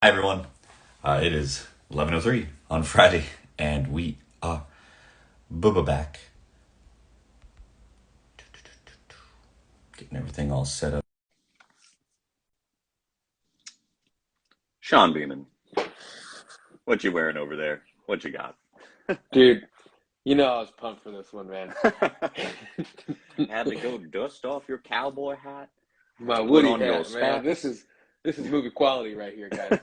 Hi everyone. It is 11:03 on Friday, and we are Booba back, getting everything all set up. Sean Beeman, what you wearing over there? What you got? Dude, you know I was pumped for this one, man. Had to go dust off your cowboy hat, My put Woody on your hat, man. This spats. is this is movie quality right here, guys.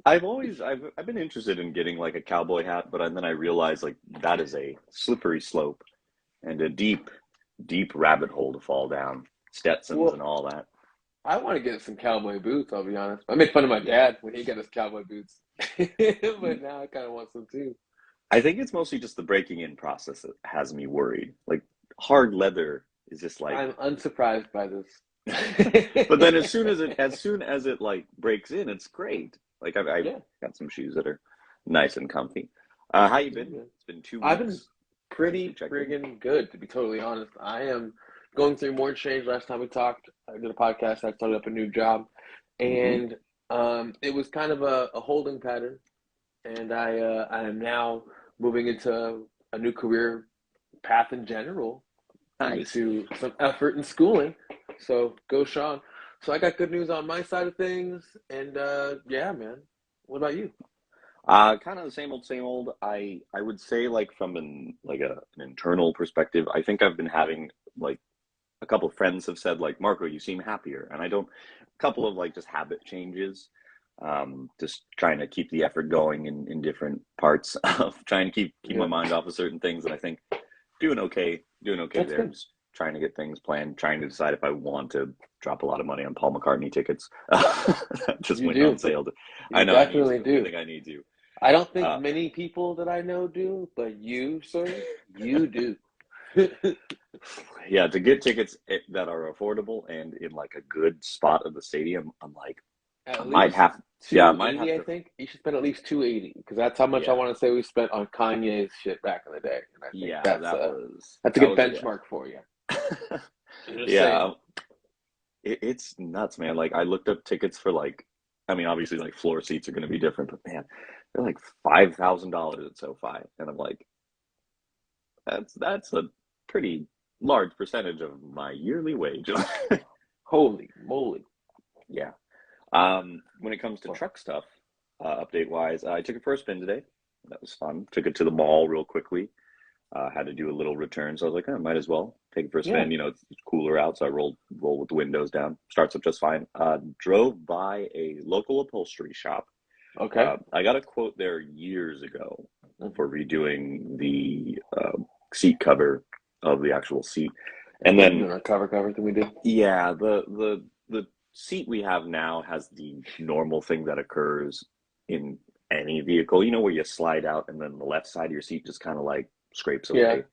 I've been interested in getting like a cowboy hat, but then I realized like that is a slippery slope and a deep rabbit hole to fall down. Stetsons and Well, all that. I want to get some cowboy boots, I'll be honest. I made fun of my Yeah. dad when he got his cowboy boots. But now I kind of want some too. I think it's mostly just the breaking in process that has me worried. Like hard leather is just like I'm unsurprised by this. but then as soon as it like breaks in, it's great. Like I've Yeah, got some shoes that are nice and comfy. How you yeah, been? man. It's been two I've been weeks since we pretty checked in. friggin' good, to be totally honest. I am going through more change. Last time we talked, I did a podcast. I started up a new job, Hmm. and it was kind of a holding pattern. And I am now moving into a new career path in general due Nice. to some effort in schooling. So go, Sean. So I got good news on my side of things, and yeah, man. What about you? Kind of the same old, same old. I would say like from an internal perspective, I think I've been having like a couple of friends have said like Marco, you seem happier, and I don't. A couple of like just habit changes, just trying to keep the effort going in different parts of trying to keep my Yeah, mind off of certain things, and I think doing okay that's there. good. Just trying to get things planned, trying to decide if I want to drop a lot of money on Paul McCartney tickets. That just You went on do. sale. I You know I need definitely to. I do. think I need to. I don't think Uh, many people that I know do, but you, sir, you do. yeah, to get tickets that are affordable and in like a good spot of the stadium, I'm like, I At might least have. Yeah, I might 280, have I to. think. You should spend at least 280 because that's how much I Yeah, want to say we spent on Kanye's shit back in the day. And I think yeah, that that's a that good was benchmark for you. yeah, I'm just saying. yeah. It's nuts, man. Like I looked up tickets for like, I mean, obviously like floor seats are going to be different, but man, they're like $5,000 at SoFi, and I'm like, that's a pretty large percentage of my yearly wage. Holy moly. Yeah. When it comes to Well, truck stuff, update wise, I took it for a spin today. That was fun. Took it to the mall real quickly. Had to do a little return, so I was like, oh, might as well take it for a yeah. spin. It's cooler out, so I roll with the windows down. Starts up just fine. Drove by a local upholstery shop. Okay. I got a quote there years ago Hmm. for redoing the seat cover of the actual seat, and We're then doing our cover thing we did. yeah, the seat we have now has the normal thing that occurs in any vehicle. You know where you slide out and then the left side of your seat just kind of like scrapes Yeah. away.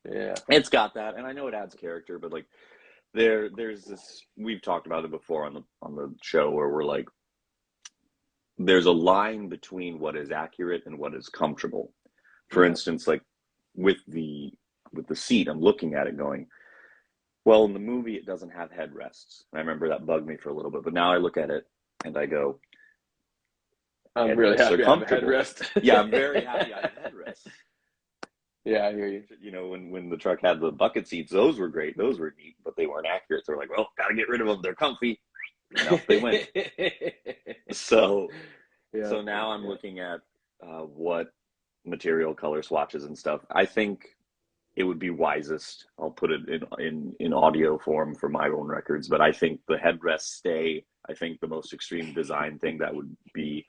Yeah. It's got that, and I know it adds character, but like there's this we've talked about it before on the show where we're like there's a line between what is accurate and what is comfortable. For Yeah. instance, like with the with the seat, I'm looking at it going, well, in the movie it doesn't have headrests. And I remember that bugged me for a little bit, but now I look at it and I go, I'm really headrests are happy I have a comfortable. headrest. Yeah, I'm very happy I have headrests. Yeah, I hear you. When the truck had the bucket seats, those were great. Those were neat, but they weren't accurate. So we're like, well, gotta get rid of them. They're comfy. And off they went. So Yeah, so now I'm yeah. looking at what material color swatches and stuff. I think it would be wisest. I'll put it in audio form for my own records, but I think the headrests stay. I think the most extreme design thing that would be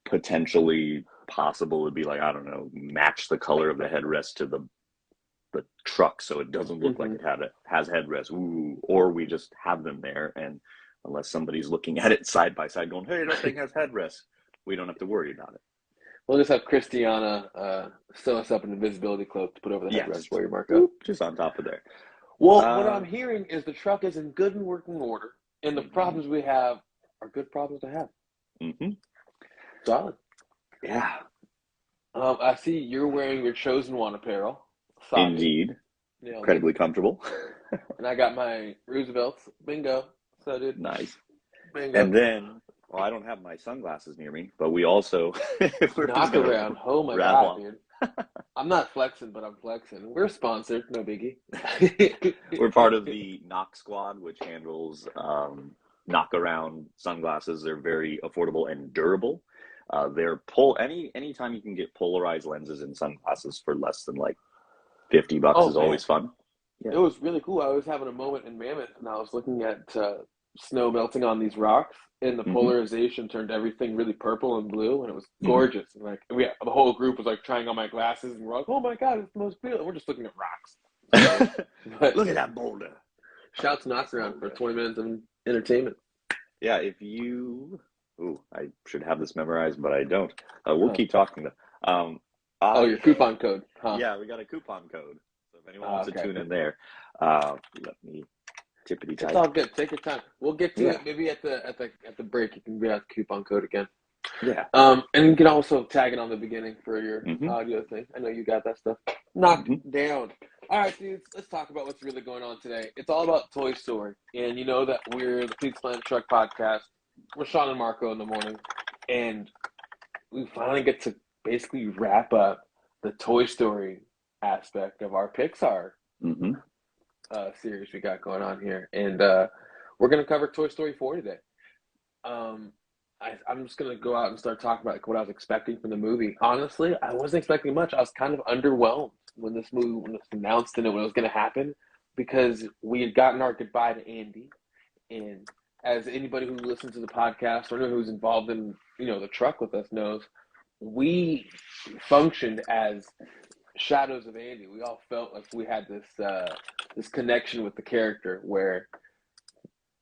potentially possible would be like, I don't know, match the color of the headrest to the truck so it doesn't look like Hmm. it has headrests. Ooh, or we just have them there, and unless somebody's looking at it side by side going, hey, that thing has headrests, we don't have to worry about it. We'll just have Christiana sew us up an invisibility cloak to put over the Yeah, headrest just for you, Marco. boop, just on top of there. Well, what Uh, I'm hearing is the truck is in good and working order, and the mm-hmm, problems we have are good problems to have. mm-hmm. Solid. Yeah, I see you're wearing your chosen one apparel. Saga. indeed. Nailed it. Incredibly comfortable. And I got my Roosevelts. Bingo. So, dude. Nice. Bingo. And then Well, I don't have my sunglasses near me, but we also we're just Knock gonna around. Oh my rattle God, on. dude. I'm not flexing, but I'm flexing. We're sponsored, no biggie. We're part of the Knock Squad, which handles knock around sunglasses. They're very affordable and durable. They're anytime you can get polarized lenses in sunglasses for less than like $50 Oh is man, always fun. Yeah. it was really cool. I was having a moment in Mammoth, and I was looking at snow melting on these rocks, and the Hmm. polarization turned everything really purple and blue, and it was gorgeous. And like the whole group was like trying on my glasses, and we're like, "Oh my God, it's the most beautiful." We're just looking at rocks. So, but Look at that boulder. shouts That's knock around for boulder. 20 minutes of entertainment. Yeah, if you, ooh, I should have this memorized, but I don't. We'll Huh. keep talking though. Oh, your coupon code, huh? Yeah, we got a coupon code. So if anyone Oh, wants to okay. tune in there, let me tippity It's type. all good. Take your time. We'll get to Yeah, it maybe at the break. You can read out the coupon code again. yeah. And you can also tag it on the beginning for your Hmm. audio thing. I know you got that stuff knocked Hmm. down. All right, dudes, let's talk about what's really going on today. It's all about Toy Story. And you know that we're the Pizza Planet Truck podcast. We're Sean and Marco in the morning. And we finally get to basically wrap up the Toy Story aspect of our Pixar Hmm. series we got going on here. And we're going to cover Toy Story 4 today. Um, I'm just gonna go out and start talking about like, what I was expecting from the movie. Honestly, I wasn't expecting much. I was kind of underwhelmed when this movie when it was announced and it was gonna happen because we had gotten our goodbye to Andy, and as anybody who listens to the podcast or who's involved in the truck with us knows, we functioned as shadows of Andy. We all felt like we had this connection with the character where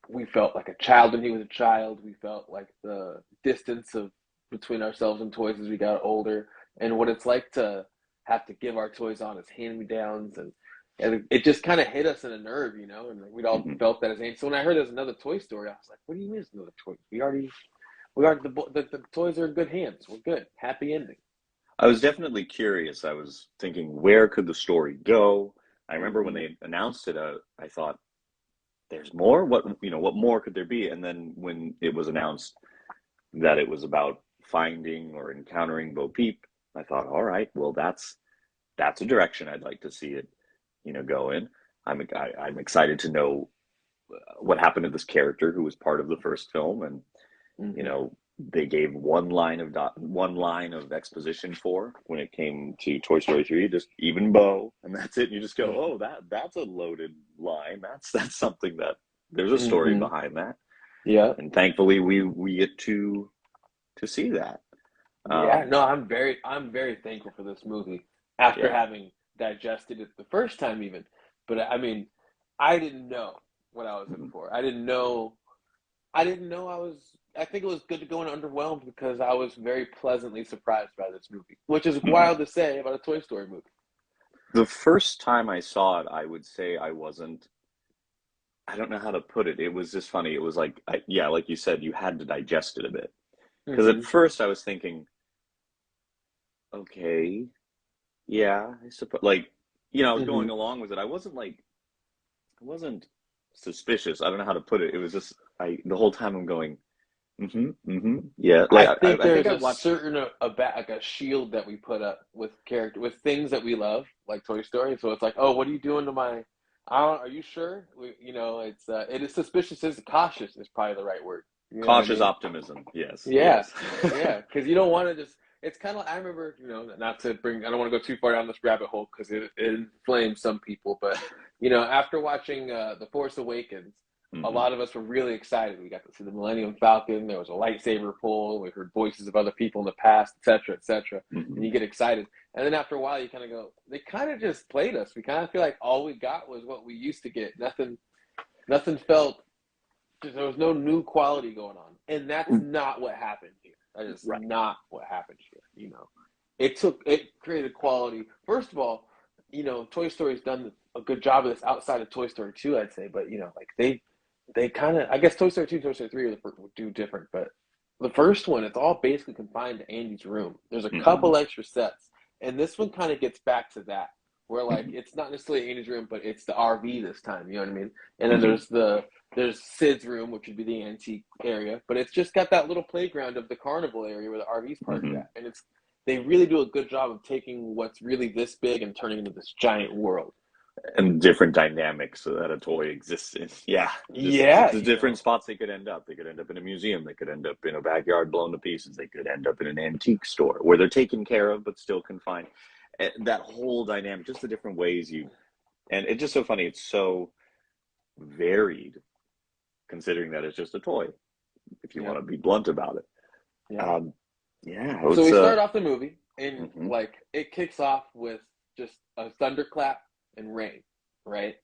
we felt like a child when he was a child. We felt like the distance of between ourselves and toys as we got older, and what it's like to have to give our toys on as hand-me-downs, and it just kind of hit us in a nerve, and we'd all Hmm. felt that as age. So when I heard there's another Toy Story, I was like, "What do you mean there's another toy? We already the toys are in good hands. We're good. Happy ending." I was definitely curious. I was thinking, where could the story go? I remember when Mm-hmm. they announced it, I thought, "There's more. What more could there be?" And then when it was announced that it was about finding or encountering Bo Peep, I thought, all right, well, that's a direction I'd like to see it, go in. I'm excited to know what happened to this character who was part of the first film, and you Mm-hmm. know they gave one line of exposition for when it came to Toy Story 3, just even Bo, and that's it. And you just go, oh, that's a loaded line. That's something that there's a story Mm-hmm. behind that, Yeah. and thankfully we get to see that. Yeah, Um, no, I'm very thankful for this movie after yeah. having digested it the first time even. But I mean, I didn't know what I was in Mhm. for. I didn't know I think it was good to go in underwhelmed because I was very pleasantly surprised by this movie, which is Mhm. wild to say about a Toy Story movie. The first time I saw it, I would say I wasn't. I don't know how to put it. It was just funny. It was like, yeah, like you said, you had to digest it a bit. Because at Mm-hmm. first I was thinking, okay, yeah, I suppose. Like, I was Mm-hmm. going along with it. I wasn't suspicious. I don't know how to put it. It was just, the whole time I'm going, mm-hmm, mm-hmm, yeah. Like, I think I think there's I a watched. certain like a shield that we put up with with things that we love, like Toy Story. So it's like, oh, what are you doing to my? I don't, are you sure? It is suspicious. Is cautious is probably the right word. You know what I Cautious mean? optimism. Yes, Yeah, yes. yeah. Because you don't want to just. It's kind of. I remember, not to bring. I don't want to go too far down this rabbit hole because it inflames some people. But after watching The Force Awakens, a Hmm. lot of us were really excited. We got to see the Millennium Falcon. There was a lightsaber pull. We heard voices of other people in the past, etc., etc. And Hmm. you get excited. And then after a while, you kind of go. They kind of just played us. We kind of feel like all we got was what we used to get. Nothing felt there was no new quality going on, and that's not what happened here. That is Right. not what happened here. It created quality. First of all, Toy Story's done a good job of this outside of Toy Story 2, I'd say. But like they kind of, I guess Toy Story 2, Toy Story 3 would do different. But the first one, it's all basically confined to Andy's room. There's a Hmm. couple extra sets, and this one kind of gets back to that, where like Mhm. it's not necessarily Andy's room, but it's the RV this time. You know what I mean? And then Mhm. there's Sid's room, which would be the antique area, but it's just got that little playground of the carnival area where the RV's parked Mhm. at, and it's they really do a good job of taking what's really this big and turning it into this giant world. And different dynamics so that a toy exists in. Yeah, just Yeah, the you different know, spots they could end up. They could end up in a museum. They could end up in a backyard blown to pieces. They could end up in an antique store where they're taken care of but still confined. That whole dynamic, just the different ways you, and it's just so funny. It's so varied considering that it's just a toy, if you yeah, want to be blunt about it. yeah. Um, yeah, So it's we start off the movie, and mhm. like it kicks off with just a thunderclap and rain, right?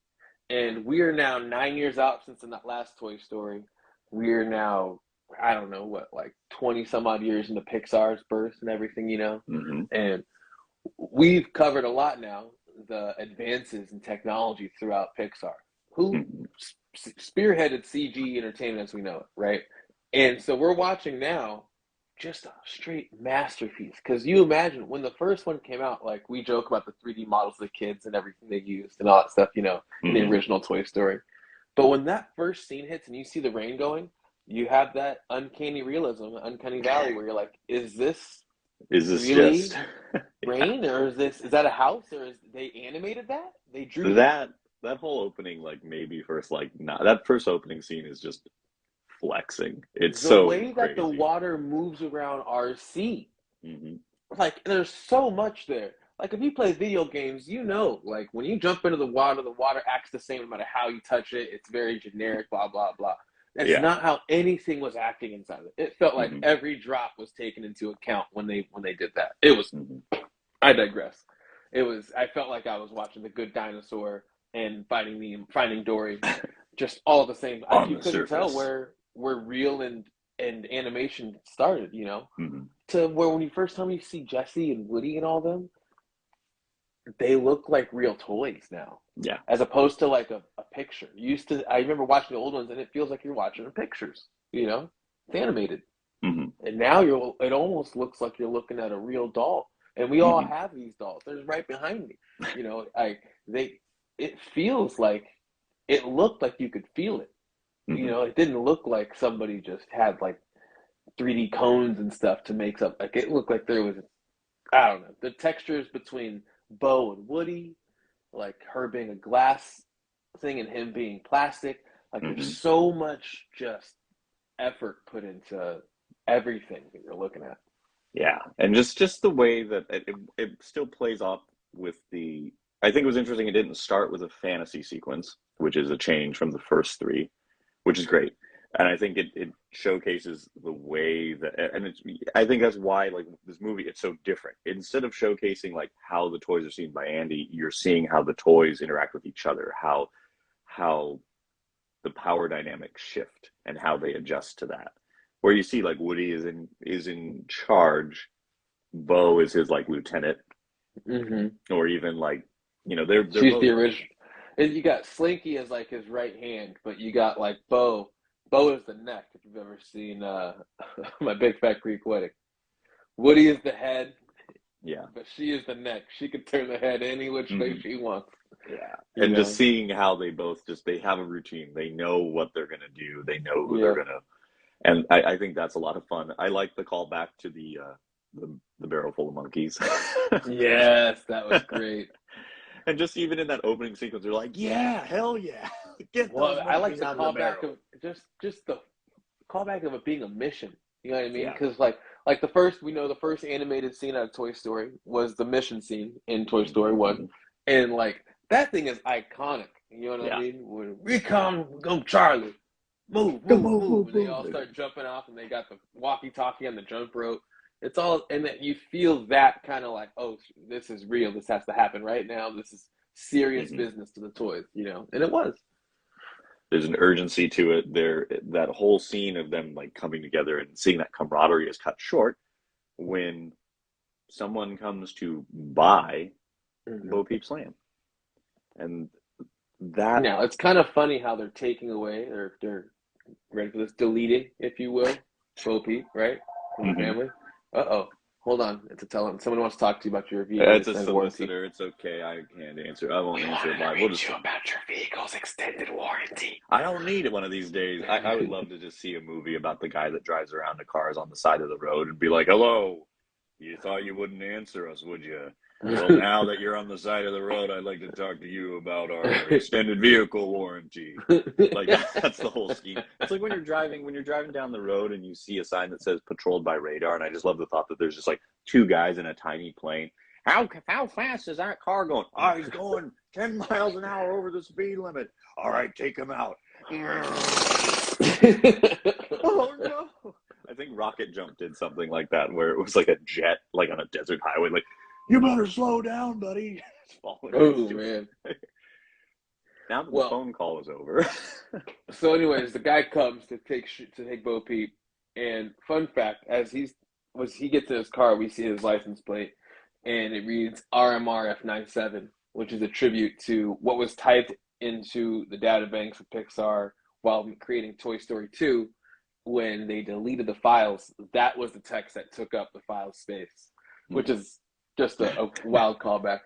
And we are now 9 years out since the last Toy Story. We are now, I don't know what, like 20 some odd years into Pixar's birth and everything, you know? Mhm. And we've covered a lot now the advances in technology throughout Pixar, who Mhm. spearheaded CG entertainment as we know it, right? And so we're watching now just a straight masterpiece. Because you imagine when the first one came out, like we joke about the 3D models of the kids and everything they used and all that stuff, you know, in the Mhm. original Toy Story. But when that first scene hits and you see the rain going, you have that uncanny realism, uncanny valley where you're like, is this Is this just really yeah. rain, or is that a house, or is they animated that? They drew that. That that whole opening, like maybe first like not that first opening scene is just flexing. It's The so way that the crazy. water moves around our sea, Hmm. like there's so much there. Like if you play video games, you know, like when you jump into the water acts the same no matter how you touch it. It's very generic, blah blah blah. That's Yeah. not how anything was acting inside of it. It felt like Hmm. every drop was taken into account when they did that. It was. Hmm. I digress. It was. I felt like I was watching The Good Dinosaur and Finding Dory, just all the same. On You the couldn't tell surface. where real and animation started. You know, Hmm. to where when you first time you see Jesse and Woody and all them, they look like real toys now, Yeah. as opposed to like a picture. You used to. I remember watching the old ones, and it feels like you're watching pictures. You know, it's animated. Hmm. And now it almost looks like you're looking at a real doll. And we all Hmm. have these dolls. They're right behind me. You know, they it feels like it looked like you could feel it. You Hmm. know, it didn't look like somebody just had like 3D cones and stuff to make something. Like it looked like there was, I don't know, the textures between Bo and Woody, like her being a glass thing and him being plastic. Like there's Hmm. so much just effort put into everything that you're looking at. Yeah. And just the way that it still plays off with the. I think it was interesting. It didn't start with a fantasy sequence, which is a change from the first three, which is great. And I think it showcases the way that, and it's, I think that's why, like, this movie, it's so different. Instead of showcasing, like, how the toys are seen by Andy, you're seeing how the toys interact with each other, how the power dynamics shift and how they adjust to that. Where you see, like, Woody is in charge, Bo is his, like, lieutenant, Mm-hmm. or even, like, they're She's the both. original. And you got Slinky as like his right hand, but you got like Bo. Bo is the neck. If you've ever seen My Big Fat Greek Wedding, Woody is the head, Yeah. but she is the neck. She can turn the head any which way Hmm. she wants. Yeah. You And just know. seeing how they both they have a routine. They know what they're gonna do. They know who they're Yeah. gonna and I think that's a lot of fun. I like the callback to the barrel full of monkeys. Yes, that was great. And just even in that opening sequence, they're like, yeah, hell yeah. Get those Well, I like monkeys the out of the callback barrel. of just the callback of it being a mission. You know what I mean? Yeah. Because like the first animated scene out of Toy Story was the mission scene in Toy Story Hmm. One, Hmm. and like that thing is iconic. You know what I Yeah. mean? When we come, go Charlie, move, Go move, move, move, move, and they move. all start jumping off, and they got the walkie-talkie on the jump rope. It's all, and that you feel that kind of like, oh, this is real. This has to happen right now. This is serious Hmm. business to the toys, you know, and it was. There's an urgency to it. That whole scene of them like coming together and seeing that camaraderie is cut short when someone comes to buy Mhm. Bo Peep Slam. And that, Now it's kind of funny how they're taking away, or they're ready for this, deleting, if you will, Bo Peep, right, from the mhm, family. Uh oh. Hold on. It's a tell him. Someone wants to talk to you about your vehicle It's a extended warranty. solicitor. It's okay. I can't answer. I won't We answer wanted it to live. read We'll just. you about your vehicle's extended warranty. I don't need it one of these days. I would love to just see a movie about the guy that drives around the cars on the side of the road and be like, "Hello, you thought you wouldn't answer us, would you? Well, now that you're on the side of the road, I'd like to talk to you about our extended vehicle warranty." Like that's the whole scheme. It's like when you're driving down the road and you see a sign that says "patrolled by radar," and I just love the thought that there's just like two guys in a tiny plane. How fast is that car going? Oh, he's going 10 miles an hour over the speed limit. All right, take him out. Oh no! I think Rocket Jump did something like that, where it was like a jet, like on a desert highway, like, "You better slow down, buddy." It's falling Oh man! Now that the phone call is over. So, anyways, the guy comes to take Bo Peep, and fun fact: as he gets in his car, we see his license plate, and it reads RMRF97, which is a tribute to what was typed into the databanks of Pixar while creating Toy Story 2. When they deleted the files, that was the text that took up the file space, which is just a wild callback.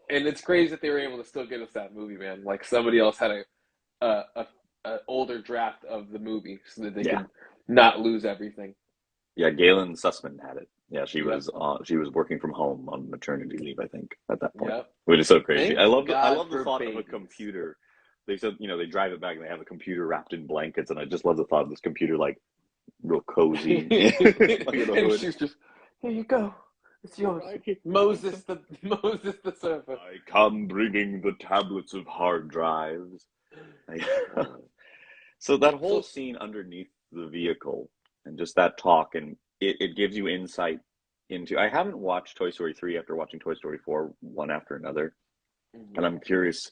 And it's crazy that they were able to still get us that movie, man. Like somebody else had a older draft of the movie so that they could not lose everything. Yeah, Galen Sussman had it. Yeah, she was working from home on maternity leave, I think, at that point. Yep. Which is so crazy. I love the thought of a computer. They said, they drive it back and they have a computer wrapped in blankets, and I just love the thought of this computer like real cozy. And she's just, "Here you go. It's yours." Moses the server. I come bringing the tablets of hard drives. So that whole scene underneath the vehicle and just that talk, and it gives you insight into. I haven't watched Toy Story 3 after watching Toy Story 4 one after another, and I'm curious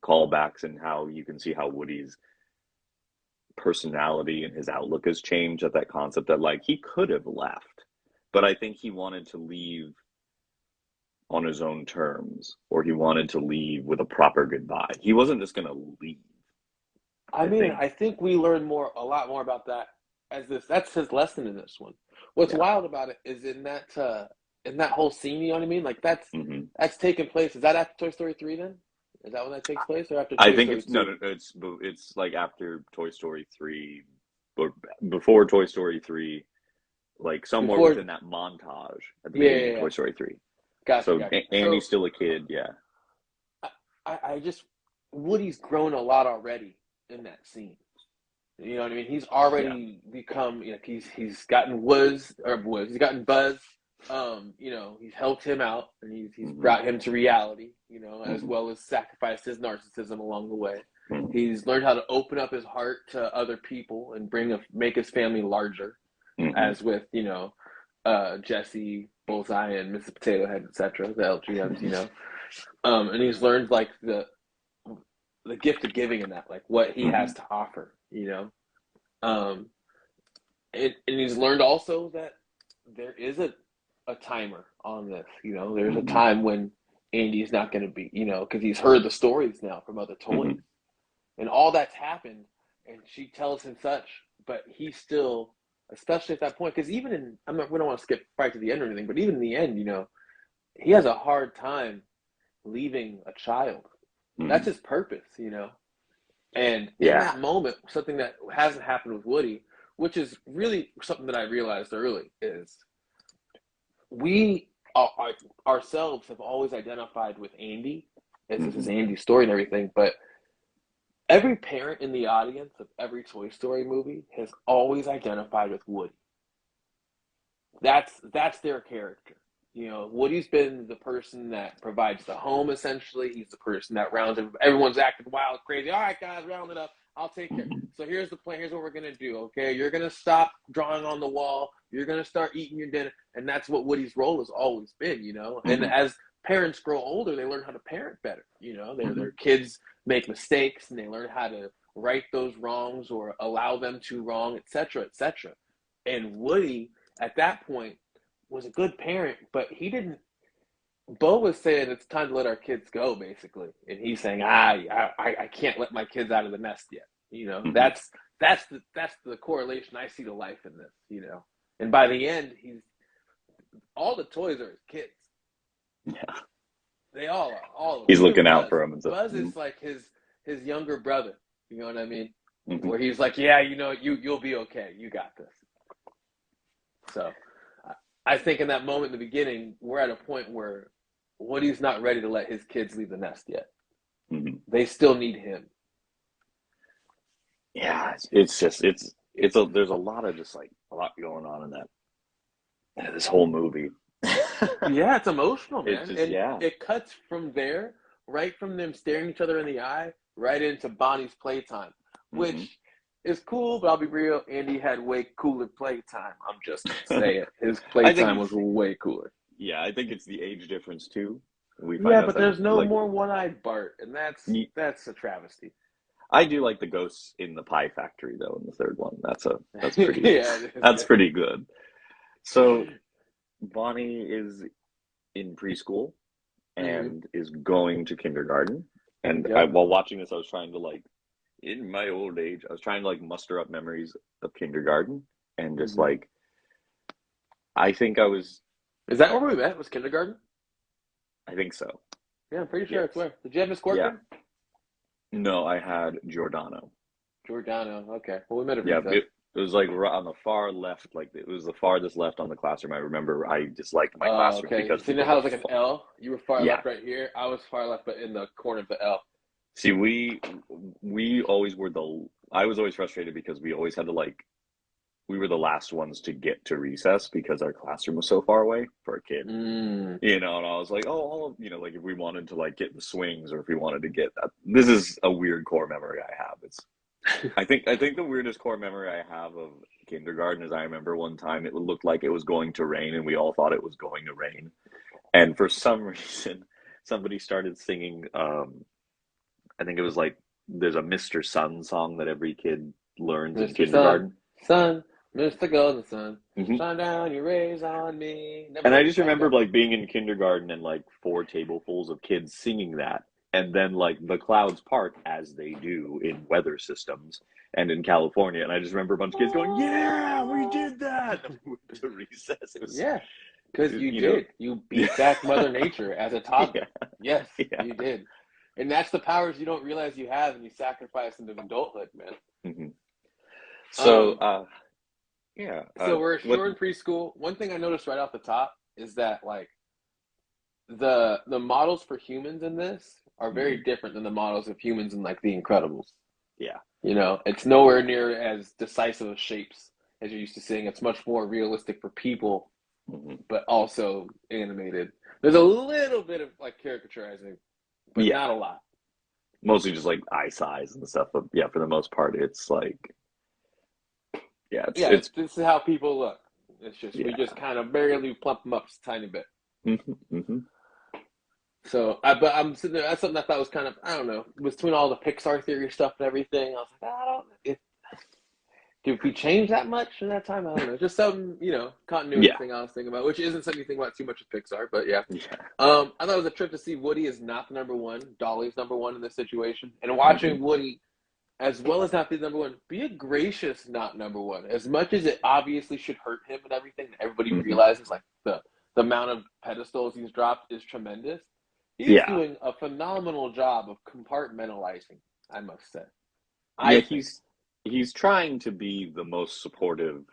callbacks and how you can see how Woody's personality and his outlook has changed at that concept that like he could have left, but I think he wanted to leave on his own terms, or he wanted to leave with a proper goodbye. He wasn't just going to leave. I think we learn a lot more about that that's his lesson in this one. What's wild about it is in that whole scene, you know what I mean? Like that's taking place. Is that after Toy Story 3 then? Is that when that takes place, or after Toy Story 2? It's like after Toy Story 3, or before Toy Story 3, like somewhere within that montage at the beginning of Toy Story 3. Gotcha. Andy's still a kid, I just Woody's grown a lot already in that scene. You know what I mean? He's already become, he's gotten he's gotten Buzz. He's helped him out, and he's brought him to reality, as well as sacrificed his narcissism along the way. He's learned how to open up his heart to other people and make his family larger, as with, Jesse, Bullseye, and Mrs. Potato Head, etc., the LGMs, and he's learned like the gift of giving in that, like what he has to offer, and he's learned also that there is a timer on this, there's a time when Andy's not going to be, because he's heard the stories now from other toys, and all that's happened, and she tells him such, but he still, especially at that point, because even we don't want to skip right to the end or anything, but even in the end, he has a hard time leaving a child. That's his purpose, and in that moment, something that hasn't happened with Woody, which is really something that I realized early, is we ourselves have always identified with Andy, as this is Andy's story and everything, but every parent in the audience of every Toy Story movie has always identified with Woody. That's their character. Woody's been the person that provides the home, essentially. He's the person that rounds up. Everyone's acting wild, crazy. All right, guys, round it up. I'll take care. So here's the plan. Here's what we're going to do, okay? You're going to stop drawing on the wall. You're going to start eating your dinner. And that's what Woody's role has always been, And as parents grow older, they learn how to parent better, Their kids make mistakes, and they learn how to right those wrongs or allow them to wrong, et cetera, et cetera. And Woody, at that point, was a good parent, but he didn't. Bo was saying it's time to let our kids go, basically, and he's saying, I can't let my kids out of the nest yet. That's the correlation I see to life in this. And by the end, all the toys are his kids. Yeah. They all are, all of them. He's Even looking out Buzz. for him and stuff. Buzz is like his younger brother. You know what I mean? Mm-hmm. Where he's like, yeah, you know, you'll be okay. You got this. So I think in that moment in the beginning, we're at a point where Woody's not ready to let his kids leave the nest yet. Mm-hmm. They still need him. Yeah, it's just there's a lot going on in this whole movie. Yeah, it's emotional, man. It's just, and yeah. it cuts from there, right from them staring each other in the eye, right into Bonnie's playtime, which is cool, but I'll be real, Andy had way cooler playtime. I'm just gonna say it. His playtime was way cooler. Yeah, I think it's the age difference too. But there's no more one-eyed Bart, and that's a travesty. I do like the ghosts in the Pie Factory though in the third one. That's pretty that's pretty good. So Bonnie is in preschool and is going to kindergarten. And while watching this, I was trying to in my old age, I was trying to muster up memories of kindergarten and just I think I was. Is that where we met? Was kindergarten? I think so. Yeah, I'm pretty sure it's where. Did you have Miss Corcoran? Yeah. No, I had Giordano. Giordano, okay. Well, we met at recess. It was on the far left, it was the farthest left on the classroom. I remember I disliked my classroom because. So you know how it was like an L? You were far left right here. I was far left, but in the corner of the L. See, we always were I was always frustrated because we always had to we were the last ones to get to recess because our classroom was so far away for a kid. You know, and I was like, if we wanted to get in the swings or if we wanted to get that. This is a weird core memory I have. I think the weirdest core memory I have of kindergarten is I remember one time it looked like it was going to rain and we all thought it was going to rain. And for some reason, somebody started singing, I think it was there's a Mr. Sun song that every kid learns in kindergarten. Sun, Mr. Golden Sun, shine down your rays on me. And I just remember being in kindergarten and 4 tablefuls of kids singing that. And then the clouds part as they do in weather systems and in California. And I just remember a bunch of kids going, yeah, we did that. And we went to recess. Because you did. You beat back Mother Nature as a toddler. Yes, you did. And that's the powers you don't realize you have and you sacrifice into adulthood, man. So, So we're in preschool. One thing I noticed right off the top is that the models for humans in this are very different than the models of humans in The Incredibles. Yeah. You know, it's nowhere near as decisive of shapes as you're used to seeing. It's much more realistic for people, but also animated. There's a little bit of caricaturizing, but not a lot. Mostly just eye size and stuff. But yeah, for the most part, it's this is how people look. It's just we just kind of barely plump them up just a tiny bit. So, but I'm sitting there. That's something I thought was kind of, I don't know, between all the Pixar theory stuff and everything. I was like, did we change that much in that time? I don't know. Just some, continuity thing I was thinking about, which isn't something you think about too much with Pixar, but yeah. I thought it was a trip to see Woody is not the number one. Dolly's number one in this situation, and watching Woody, as well as not be the number one, be a gracious not number one. As much as it obviously should hurt him and everything, and everybody realizes the amount of pedestals he's dropped is tremendous. He's doing a phenomenal job of compartmentalizing, I must say. He's trying to be the most supportive,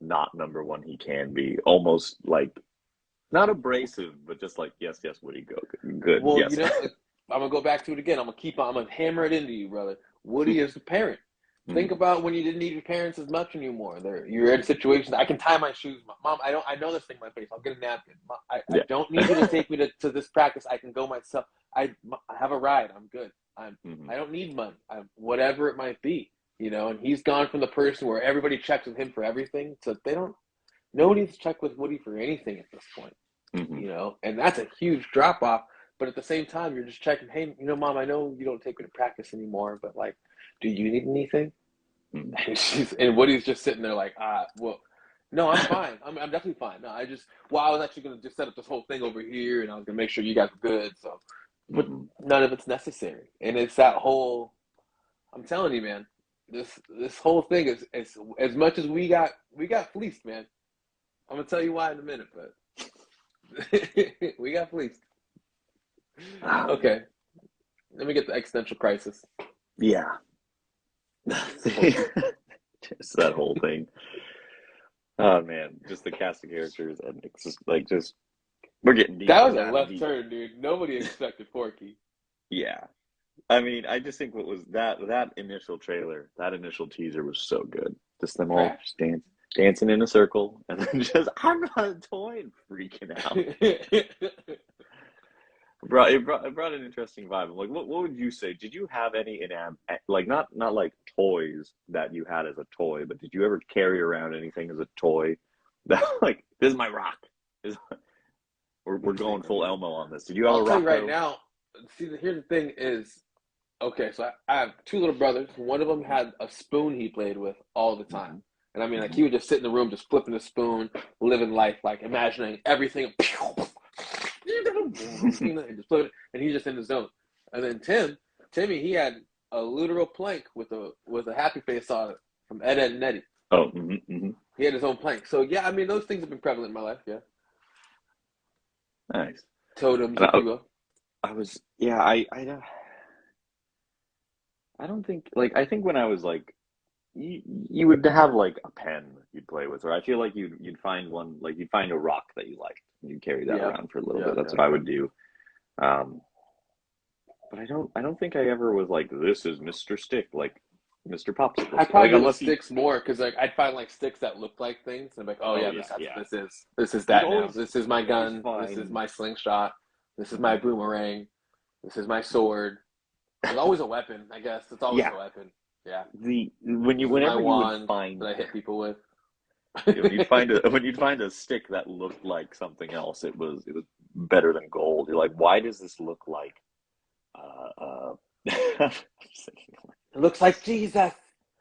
not number one he can be. Almost not abrasive, but just yes, Woody, go good. Well, yes. I'm gonna go back to it again. I'm gonna hammer it into you, brother. Woody is the parent. Think about when you didn't need your parents as much anymore. You're in situations. I can tie my shoes. Mom, I know this thing in my face. I'll get a napkin. Mom, I don't need you to take me to this practice. I can go myself. I have a ride. I'm good. I don't need money. Whatever it might be, And he's gone from the person where everybody checks with him for everything to nobody's checked with Woody for anything at this point. And that's a huge drop off. But at the same time, you're just checking. Hey, Mom, I know you don't take me to practice anymore, but do you need anything? And Woody's just sitting there well, no, I'm fine. I'm definitely fine. No, I was actually going to just set up this whole thing over here, and I was going to make sure you guys were good. So, but none of it's necessary. And it's that whole, I'm telling you, man, this whole thing is as much as we got fleeced, man. I'm going to tell you why in a minute, but We got fleeced. Oh man, Okay, let me get the existential crisis. yeah. Just that whole thing. Oh man, just the cast of characters and it's just like just we're getting deep. That We're was a diving left deep. turn, dude. Nobody expected Forky. Yeah. I mean, I just think what was that initial trailer, that initial teaser was so good. Just them all Trash. just dancing in a circle and then just I'm not a toy and freaking out. It brought an interesting vibe. Like what would you say? Did you have any like not like toys that you had as a toy, but did you ever carry around anything as a toy that like this is my rock? This, we're going full Elmo on this. Did you have a I'll tell you right Rocco? now. See, here's the thing: is okay. So I have two little brothers. One of them had a spoon he played with all the time, Hmm. and I mean, like Hmm. he would just sit in the room, just flipping the spoon, living life, like imagining everything, and just flip it, and he's just in the zone. And then Timmy, he had a literal plank with a happy face on it from Ed, Ed and Eddie. Oh, hmm. Hmm. He had his own plank. So yeah, I mean, those things have been prevalent in my life. Yeah, Nice. totems, And if you will. I was yeah, I don't think like I think when I was like you would have like a pen you'd play with, or I feel like you'd find one like you'd find a rock that you liked and you'd carry that Yeah, around for a little yeah, bit. That's yeah. what I would do. Um, but I don't think I ever was like this is Mr. Stick like Mr. Popsicle I Stick. Like probably do with unless you sticks more because like I'd find like sticks that look like things and I'm like, oh oh yeah, yeah, yeah. this is You'd that now. always This is my you'd always gun. This is find my slingshot. This is my mhm. boomerang. This is my sword. There's always a weapon. I guess it's always Yeah. a weapon. Yeah. The This is my whenever you would wand find that I hit people with. when you'd find a stick that looked like something else, it was better than gold. You're like, why does this look like I'm just thinking, like, It looks like Jesus.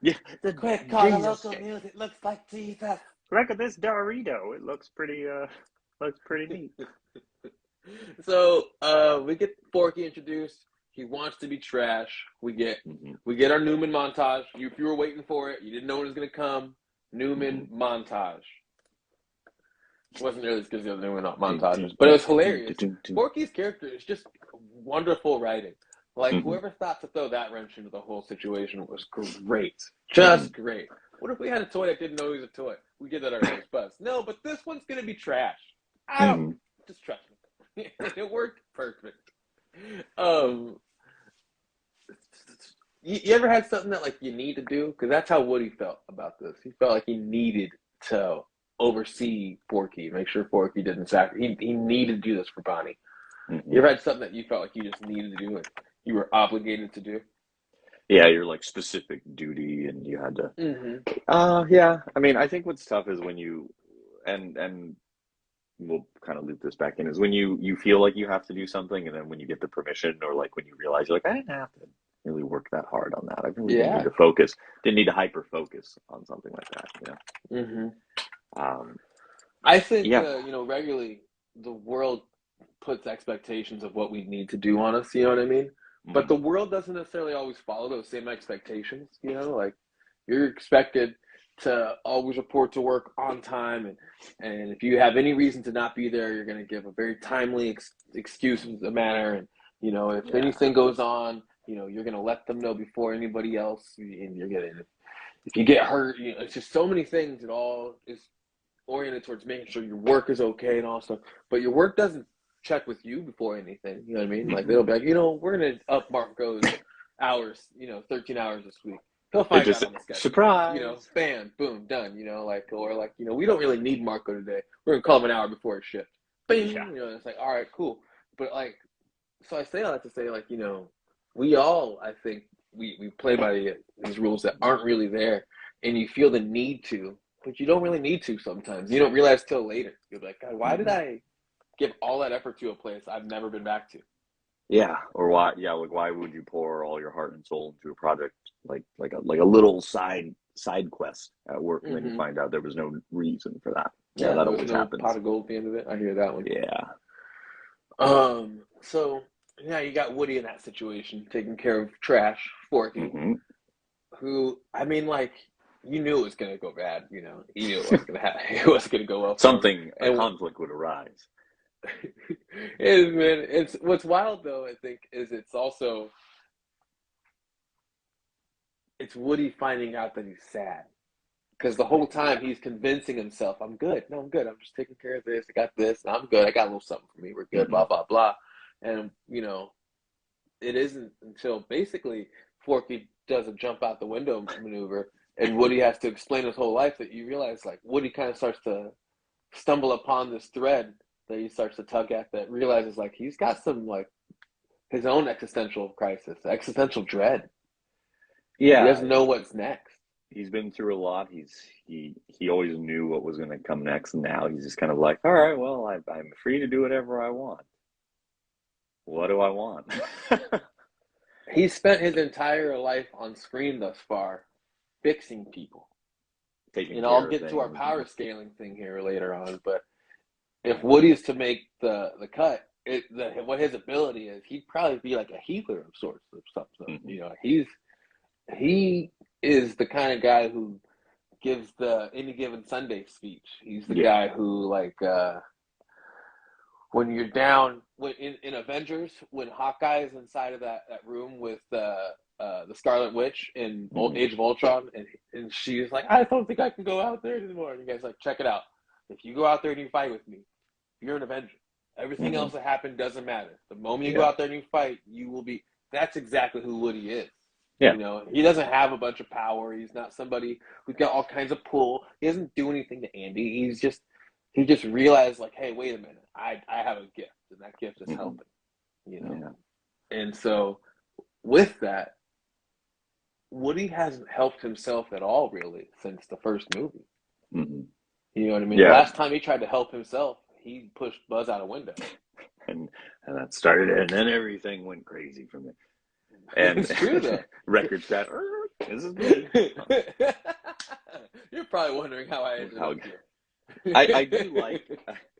yeah, the Quick, call the Jesus local stick. news. It looks like Jesus. Look at this Dorito. It looks pretty neat. So we get Forky introduced. He wants to be trash. Hmm. We get our Newman montage. If you were waiting for it, you didn't know when it was gonna come. Hmm. Newman montage. It wasn't nearly as good as the other Newman Dun, montages, dun, but it dun, was dun, hilarious. dun, dun. Forky's character is just wonderful writing. Like Hmm. whoever thought to throw that wrench into the whole situation was great, Hmm. just great. What if we had a toy that didn't know he was a toy? We did that already. Buzz. No, but this one's gonna be trash. I don't. Hmm. Just trust me. It worked perfect. Um, you ever had something that like you need to do? Because that's how Woody felt about this. He felt like he needed to oversee Forky, make sure Forky didn't he needed to do this for Bonnie. You Hmm. ever had something that you felt like you just needed to do and you were obligated to do? Yeah, you're like specific duty, and you had to. Mm-hmm. Yeah. I mean, I think what's tough is when you and we'll kind of loop this back in is when you feel like you have to do something and then when you get the permission or like when you realize you're like I didn't have to really work that hard on that. I really didn't need Yeah. to focus, didn't need to hyper focus on something like that, Mm-hmm. um I think yeah. regularly the world puts expectations of what we need to do on us. You know what I mean? But Hmm. the world doesn't necessarily always follow those same expectations. You know, like you're expected to always report to work on time, and if you have any reason to not be there, you're going to give a very timely excuse in the manner. And you know, if Yeah. anything goes on, you know, you're going to let them know before anybody else, and you're going to. If you get hurt, you know, it's just so many things. It all is oriented towards making sure your work is okay and all stuff. But your work doesn't check with you before anything. You know what I mean? Like Hmm. they'll be like, you know, we're gonna up Marco's hours, you know, 13 hours this week. He'll It find just that on the schedule. You know, surprise. bam, boom, done. You know, like or like, you know, we don't really need Marco today. We're gonna call him an hour before his shift. Yeah. Bing, you know, it's like, all right, cool. But like, so I say all that to say, like, you know, we all, I think, we play by these rules that aren't really there, and you feel the need to, but you don't really need to sometimes. You don't realize till later. You'll be like, God, why did Hmm. I give all that effort to a place I've never been back to? Yeah, or why? Yeah, like why would you pour all your heart and soul into a project like a little side quest at work, and then you Mm-hmm. find out there was no reason for that? Yeah, Yeah, that there was always no pot happens. of gold at the end of it. I hear that one. Yeah. So yeah, you got Woody in that situation, taking care of trash, Forky, Hmm. who I mean, like you knew it was gonna go bad. You know, you knew it wasn't gonna happen. It wasn't gonna go well for him. Something, a And conflict would arise. It is, man. It's what's wild though. I think is it's Woody finding out that he's sad because the whole time Yeah. he's convincing himself, "I'm good. No, I'm good. I'm just taking care of this. I got this. And I'm good. I got a little something for me. We're good." Hmm. Blah blah blah. And it isn't until basically Forky does a jump out the window maneuver, and Woody has to explain his whole life that you realize like Woody kind of starts to stumble upon this thread that he starts to tug at that realizes like he's got some like his own existential crisis, existential dread. He Yeah, doesn't know what's next. he's been through a lot. He always knew what was going to come next, and now he's just kind of like, all right, well, I'm free to do whatever I want. What do I want? He's spent his entire life on screen thus far fixing people. Taking And I'll care of get to our things. power scaling thing here later on, but if Woody's to make the cut, what his ability is, he'd probably be like a healer of sorts or something. Mhm. He is the kind of guy who gives the any given Sunday speech. He's the Yeah. guy who when you're down when in Avengers when Hawkeye is inside of that room with the Scarlet Witch in Mhm. Age of Ultron, and she's like, I don't think I can go out there anymore. And you guys like, check it out. If you go out there and you fight with me, you're an Avenger. Everything Mhm. else that happened doesn't matter. The moment you go Yeah. out there and you fight, you will be. That's exactly who Woody is. Yeah. He doesn't have a bunch of power. He's not somebody who's got all kinds of pull. He doesn't do anything to Andy. He just realized like, hey, wait a minute, I have a gift, and that gift is Mhm. helping. Yeah. And so with that, Woody hasn't helped himself at all really since the first movie. Mhm. You know what I mean? Yeah. Last time he tried to help himself, he pushed Buzz out a window. And that started it, and then everything went crazy from there. And It's true though. record set. This is me. You're probably wondering how I ended How up here.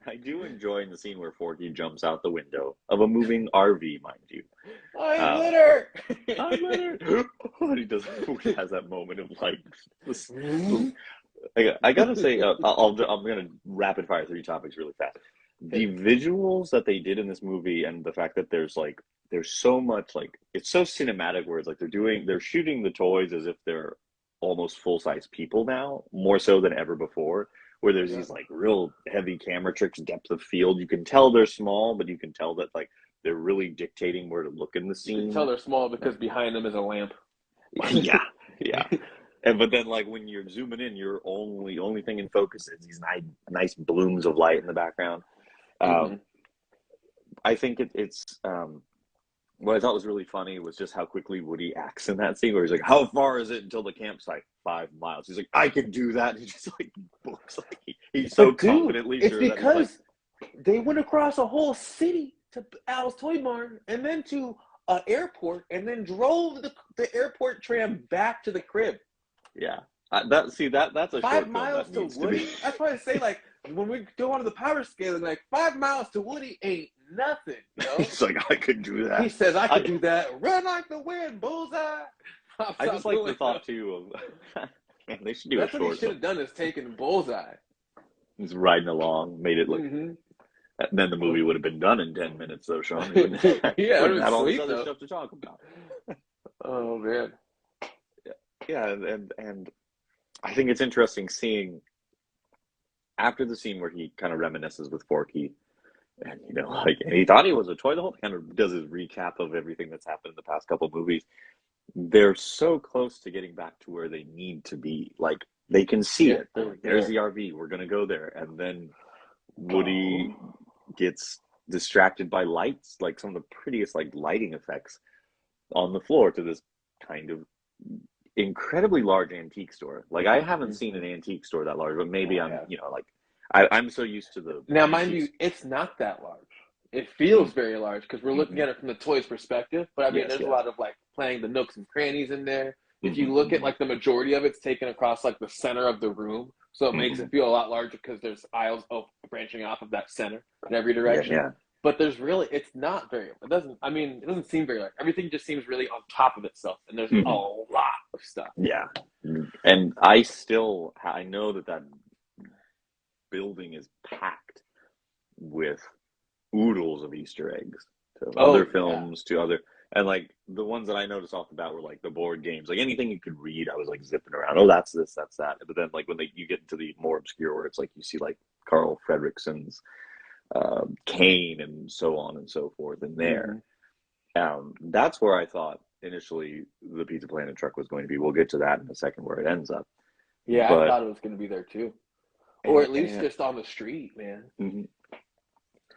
I do enjoy in the scene where Forky jumps out the window of a moving RV, mind you. I'm litter. I'm Leonard. And he does. He has that moment of like. This, I gotta say, I'm gonna rapid fire 3 topics really fast. The visuals that they did in this movie, and the fact that there's so much like it's so cinematic, where it's like they're shooting the toys as if they're almost full size people now, more so than ever before. Where there's Yeah. these like real heavy camera tricks, depth of field. You can tell they're small, but you can tell that like they're really dictating where to look in the You scene. can tell they're small because behind them is a lamp. Yeah, yeah. But then like when you're zooming in, your only thing in focus is these nice blooms of light in the background. Mhm. I think it's what I thought was really funny was just how quickly Woody acts in that scene where he's like, "How far is it until the campsite? 5 miles." He's like, "I can do that." And he just like books like he's so But dude, confidently it's sure that he's like, because they went across a whole city to Al's Toy Barn and then to an airport and then drove the airport tram back to the crib. yeah. That's a 5 short film miles that to needs to Woody? be. That's why I say, like, when we go onto the power scaling, like, 5 miles to Woody ain't nothing, He's like, I could do that. He says, I could I- do that. Run like the wind, bullseye. I just like the thought too of man, they should do That's a what he short should film. have done is taken bullseye. He's riding along, made it look. Mhm. And then the movie would have been done in 10 minutes, though, Sean. We wouldn't Yeah, it wouldn't was have all this sweet, other though. stuff to talk about. Oh, man. Yeah, and I think it's interesting seeing after the scene where he kind of reminisces with Forky, and like and he thought he was a toy. The whole kind of does his recap of everything that's happened in the past couple of movies. They're so close to getting back to where they need to be. Like they can see Yeah, it. There's the RV. We're gonna go there, and then Woody gets distracted by lights, like some of the prettiest like lighting effects on the floor to this kind of incredibly large antique store. Like I haven't seen an antique store that large, but maybe I'm like I'm so used to the Now, mind you, it's not that large. It feels very large because we're looking Mhm. at it from the toy's perspective. But I mean, Yes, there's yeah. a lot of like playing the nooks and crannies in there. If you Mhm, look at mhm. like the majority of it's taken across like the center of the room, so it makes Mhm. it feel a lot larger because there's aisles branching off of that center in every direction. Yeah. But there's really, it's not very. It doesn't seem very large. Everything just seems really on top of itself, and there's Mhm. a lot of stuff. Yeah. And I know that building is packed with oodles of Easter eggs to other Oh yeah. films, to other, and like the ones that I noticed off the bat were like the board games, like anything you could read. I was like zipping around. Oh, that's this, that's that. But then like when you get into the more obscure, where it's like you see like Carl Fredrickson's Kane and so on and so forth in there. Hmm. That's where I thought initially the Pizza Planet truck was going to be. We'll get to that in a second where it ends up. Yeah, I But thought it was going to be there too, or and, at least just on the street, man. mhm.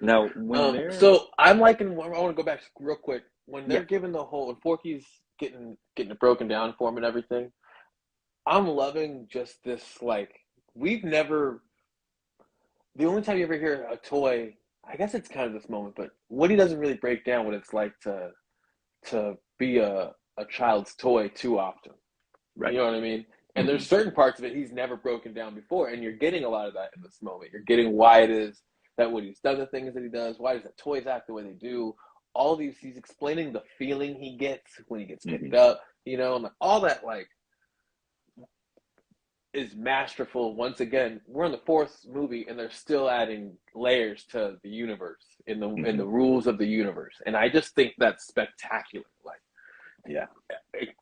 Now when they're So I'm liking. I want to go back real quick when yeah, they're giving the whole when Forky's getting it broken down for him and everything. I'm loving just this like we've never. The only time you ever hear a toy, I guess it's kind of this moment, but Woody doesn't really break down what it's like to be a child's toy too often. You right. know what I mean? And Hmm. there's certain parts of it he's never broken down before, and you're getting a lot of that in this moment. You're getting why it is that Woody's done the things that he does, why does the toys act the way they do. All these, he's explaining the feeling he gets when he gets Hmm. picked up, and like, all that like is masterful. Once again, we're in the fourth movie, and they're still adding layers to the universe in the Hmm. rules of the universe, and I just think that's spectacular. Like Yeah.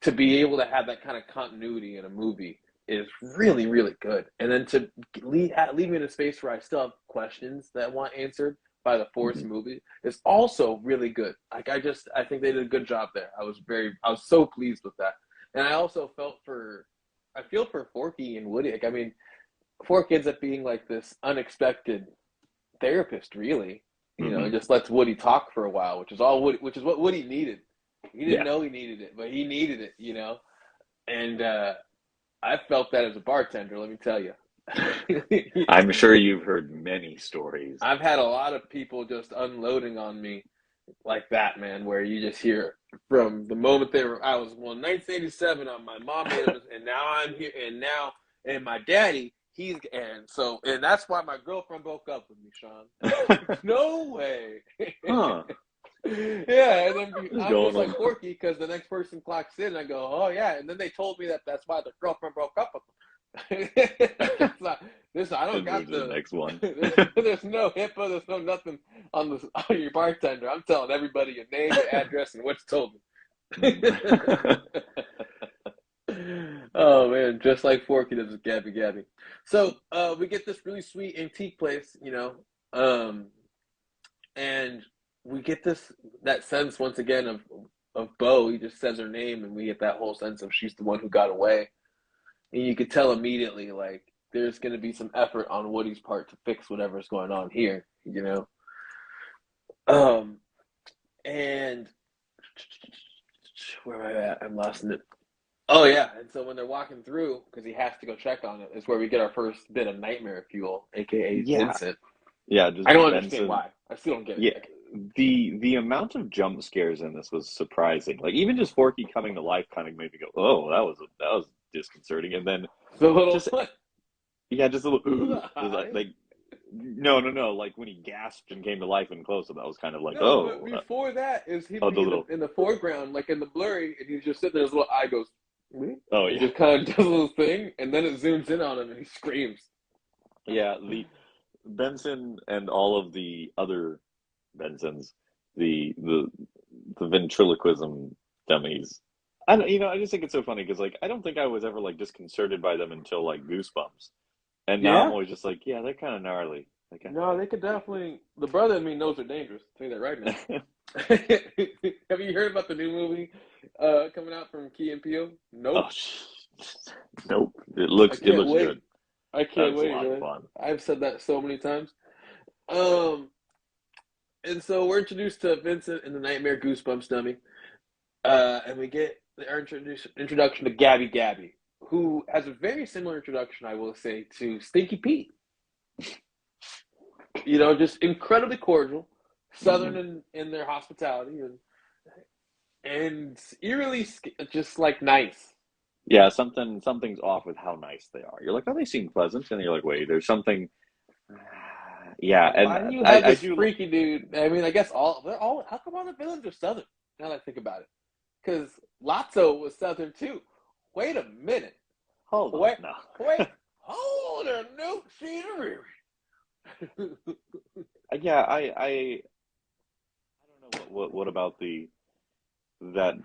to be able to have that kind of continuity in a movie is really, really good. And then to leave me in a space where I still have questions that I want answered by the fourth Hmm. movie is also really good. Like I think they did a good job there. I was so pleased with that. And I also I feel for Forky and Woody. Like, I mean, Forky ends up being like this unexpected therapist, really. Hmm. Just lets Woody talk for a while, which is what Woody needed. He didn't Yeah. know he needed it, but he needed it. And I felt that as a bartender, let me tell you. I'm sure you've heard many stories. I've had a lot of people just unloading on me like that, man, where you just hear from the moment I was, well, 1987, my mom made them, and now I'm here, and my daddy, and that's why my girlfriend broke up with me, Sean. No way. Huh. Yeah, and then What's I'm going just like on? Porky because the next person clocks in, and I go, oh yeah, and then they told me that's why the girlfriend broke up with him. It's not, I don't And move got to the next one. there's no HIPAA, there's no nothing on your bartender. I'm telling everybody your name, your address, and what you told me. Oh man, just like Forky does with Gabby Gabby. So we get this really sweet antique place, um, and we get that sense once again of Bo. He just says her name, and we get that whole sense of she's the one who got away, and you could tell immediately like there's going to be some effort on Woody's part to fix whatever's going on here. Um, and where am I at? I'm lost in it. Oh yeah, and so when they're walking through, because he has to go check on it, is where we get our first bit of nightmare fuel, aka Yeah. Vincent. Yeah, I just don't understand Benson. why. I still don't get it. Yeah. The amount of jump scares in this was surprising. Like even just Forky coming to life kind of made me go, "Oh, that was disconcerting." And then The little just yeah, just a little just eye. like no, no, no, like when he gasped and came to life and close up, that was kind of like, No, but "Oh, before that is him oh, the being little in the foreground, like in the blurry, and he's just sitting there. His little eye goes, "Hmm?" oh and yeah. just kind of does a little thing, and then it zooms in on him, and he screams. Yeah, the Benson and all of the other Bensons, the the the ventriloquism dummies. I don't, I just think it's so funny because like I don't think I was ever like disconcerted by them until like Goosebumps, and now I'm Yeah. always just like, yeah, they're kind of gnarly. Like, No, they could definitely. The brother in me knows they're dangerous. I'll tell you that right now. Have you heard about the new movie coming out from Key and Peele? oh, Nope. nope. I It can't looks wait. good. I can't That's a wait, lot of man. fun. I've said that so many times. Um, and so we're introduced to Vincent in the Nightmare Goosebumps dummy, and we get our introduction to Gabby Gabby, who has a very similar introduction, I will say, to Stinky Pete. Just incredibly cordial, Hmm. southern in their hospitality, and eerily just like nice. Yeah, something's off with how nice they are. You're like, oh, they seem pleasant, and you're like, wait, there's something. Yeah, and Why do you I have I this do. freaky dude? I mean, I guess they're all. How come all the villains are southern? Now that I think about it, because Lotso was southern too. Wait a minute. Hold on, Wait, no. wait. Hold a new scenery. Yeah, I what about that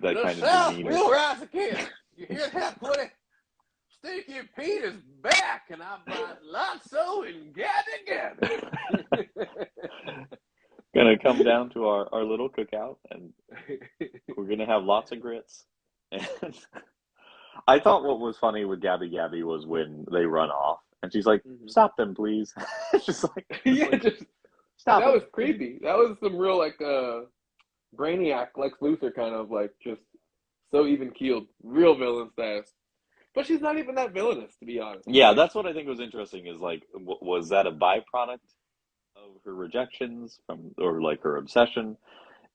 The kind of South demeanor? will rise again. You hear that, Woody? Stinky Pete is back, and I brought Lotso and Gabby. Gonna come down to our little cookout, and we're gonna have lots of grits. And I thought what was funny with Gabby was when they run off, and she's like, "Stop them, please." It's just like, Yeah, just stop. that them. was creepy. That was some real like Brainiac, Lex Luthor kind of like just so even keeled, real villain status. But she's not even that villainous, to be honest. Yeah, that's what I think was interesting. Is like, was that a byproduct of her rejections from, or like her obsession?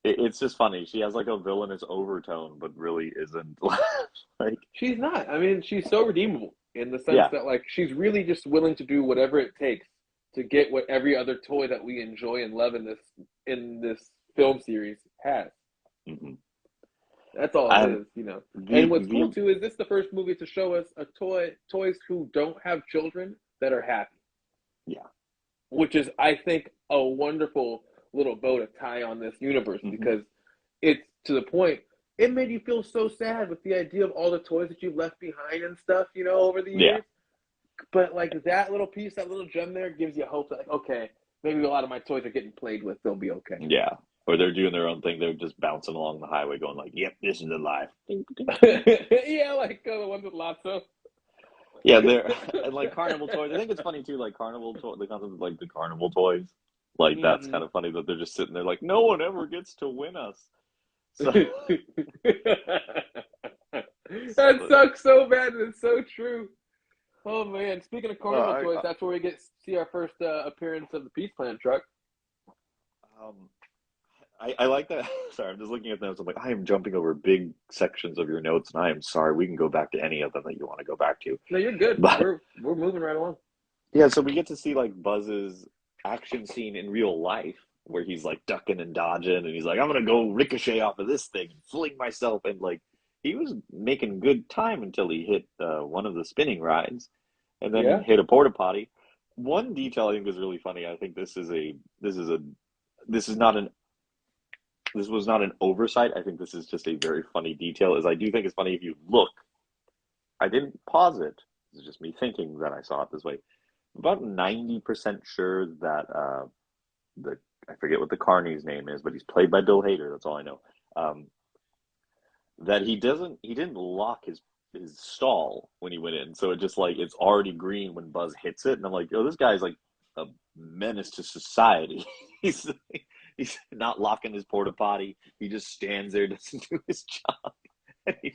It's just funny. She has like a villainous overtone, but really isn't. Like, She's not. I mean, she's so redeemable in the sense Yeah. that like she's really just willing to do whatever it takes to get what every other toy that we enjoy and love in this film series has. mhm. That's all it is, you know. And what's the cool too is this the first movie to show us toys who don't have children that are happy. Yeah. Which is, I think, a wonderful little bow to tie on this universe Mhm. because it's to the point. It made you feel so sad with the idea of all the toys that you've left behind and stuff, you know, over the years. Yeah. But like that little piece, that little gem there gives you hope that like, okay, maybe a lot of my toys are getting played with. They'll be okay. Yeah. Or they're doing their own thing. They're just bouncing along the highway going like, yep, this is the life. Yeah, like the ones with Lotso. Yeah, they're and like carnival toys. I think it's funny too, like carnival toy, the concept of like the carnival toys. Like that's kind of funny that they're just sitting there like, no one ever gets to win us. So That sucks so bad, and it's so true. Oh man! Speaking of carnival toys, that's where we see our first appearance of the Peace Plan truck. I like that. Sorry, I'm just looking at notes. I'm like, I am jumping over big sections of your notes, and I am sorry. We can go back to any of them that you want to go back to. No, you're good. But We're moving right along. yeah, so we get to see like Buzz's action scene in real life where he's like ducking and dodging, and he's like, I'm gonna go ricochet off of this thing and fling myself, and like he was making good time until he hit one of the spinning rides, and then hit a porta potty. One detail I think is really funny. I think this was not an oversight. I think this is just a very funny detail. Is I do think it's funny if you look. I didn't pause it. This is just me thinking that I saw it this way. About 90% sure that I forget what the carny's name is, but he's played by Bill Hader. That's all I know. That he didn't lock his stall when he went in, so it just like it's already green when Buzz hits it, and I'm like, oh, this guy's like a menace to society. he's not locking his porta potty. He just stands there, doesn't do his job, and he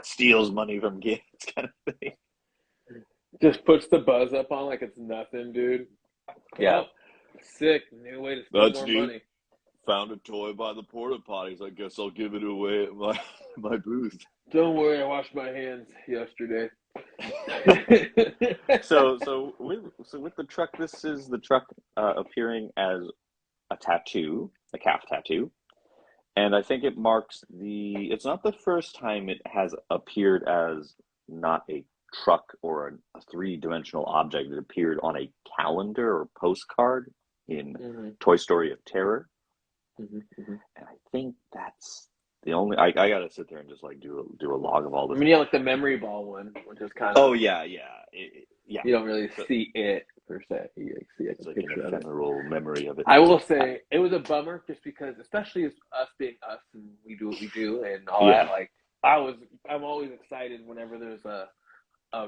steals money from kids, kind of thing. Just puts the Buzz up on like it's nothing, dude. Yeah. Oh, sick. New way to steal more money. Found a toy by the porta potties. I guess I'll give it away at my booth. Don't worry, I washed my hands yesterday. So with the truck, this is the truck appearing as a tattoo, a calf tattoo, and I think it marks it's not the first time it has appeared as not a truck or a three-dimensional object. It appeared on a calendar or postcard in Toy Story of Terror. And I think that's the only. I gotta sit there and just like do a log of all this. I mean, yeah, like the memory ball one, which is kind of. Oh yeah. You don't really see it per se. You see it's like an ephemeral memory of it. I will say it was a bummer just because, especially as us being us and we do what we do and all that. Like I'm always excited whenever there's a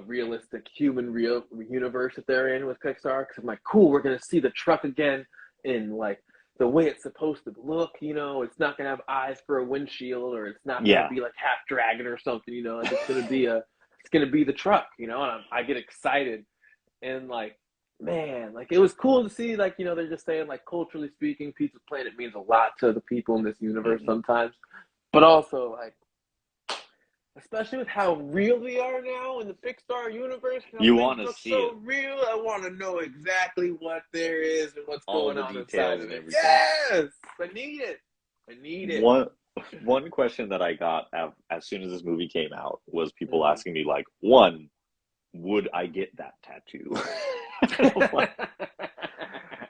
realistic human real universe that they're in with Pixar because I'm like, cool, we're gonna see the truck again in like the way it's supposed to look, you know, it's not gonna have eyes for a windshield, or it's not gonna be like half dragon or something, you know, like it's gonna be the truck, you know, and I get excited, and like, man, like it was cool to see, like, you know, they're just saying like culturally speaking, Pizza Planet means a lot to the people in this universe sometimes, but also like, especially with how real we are now in the Pixar universe. You want to see so it. real. I want to know exactly what there is and what's all going the on details inside of and it. everything. Yes, I need it. One question that I got as soon as this movie came out was people asking me like, one, would I get that tattoo?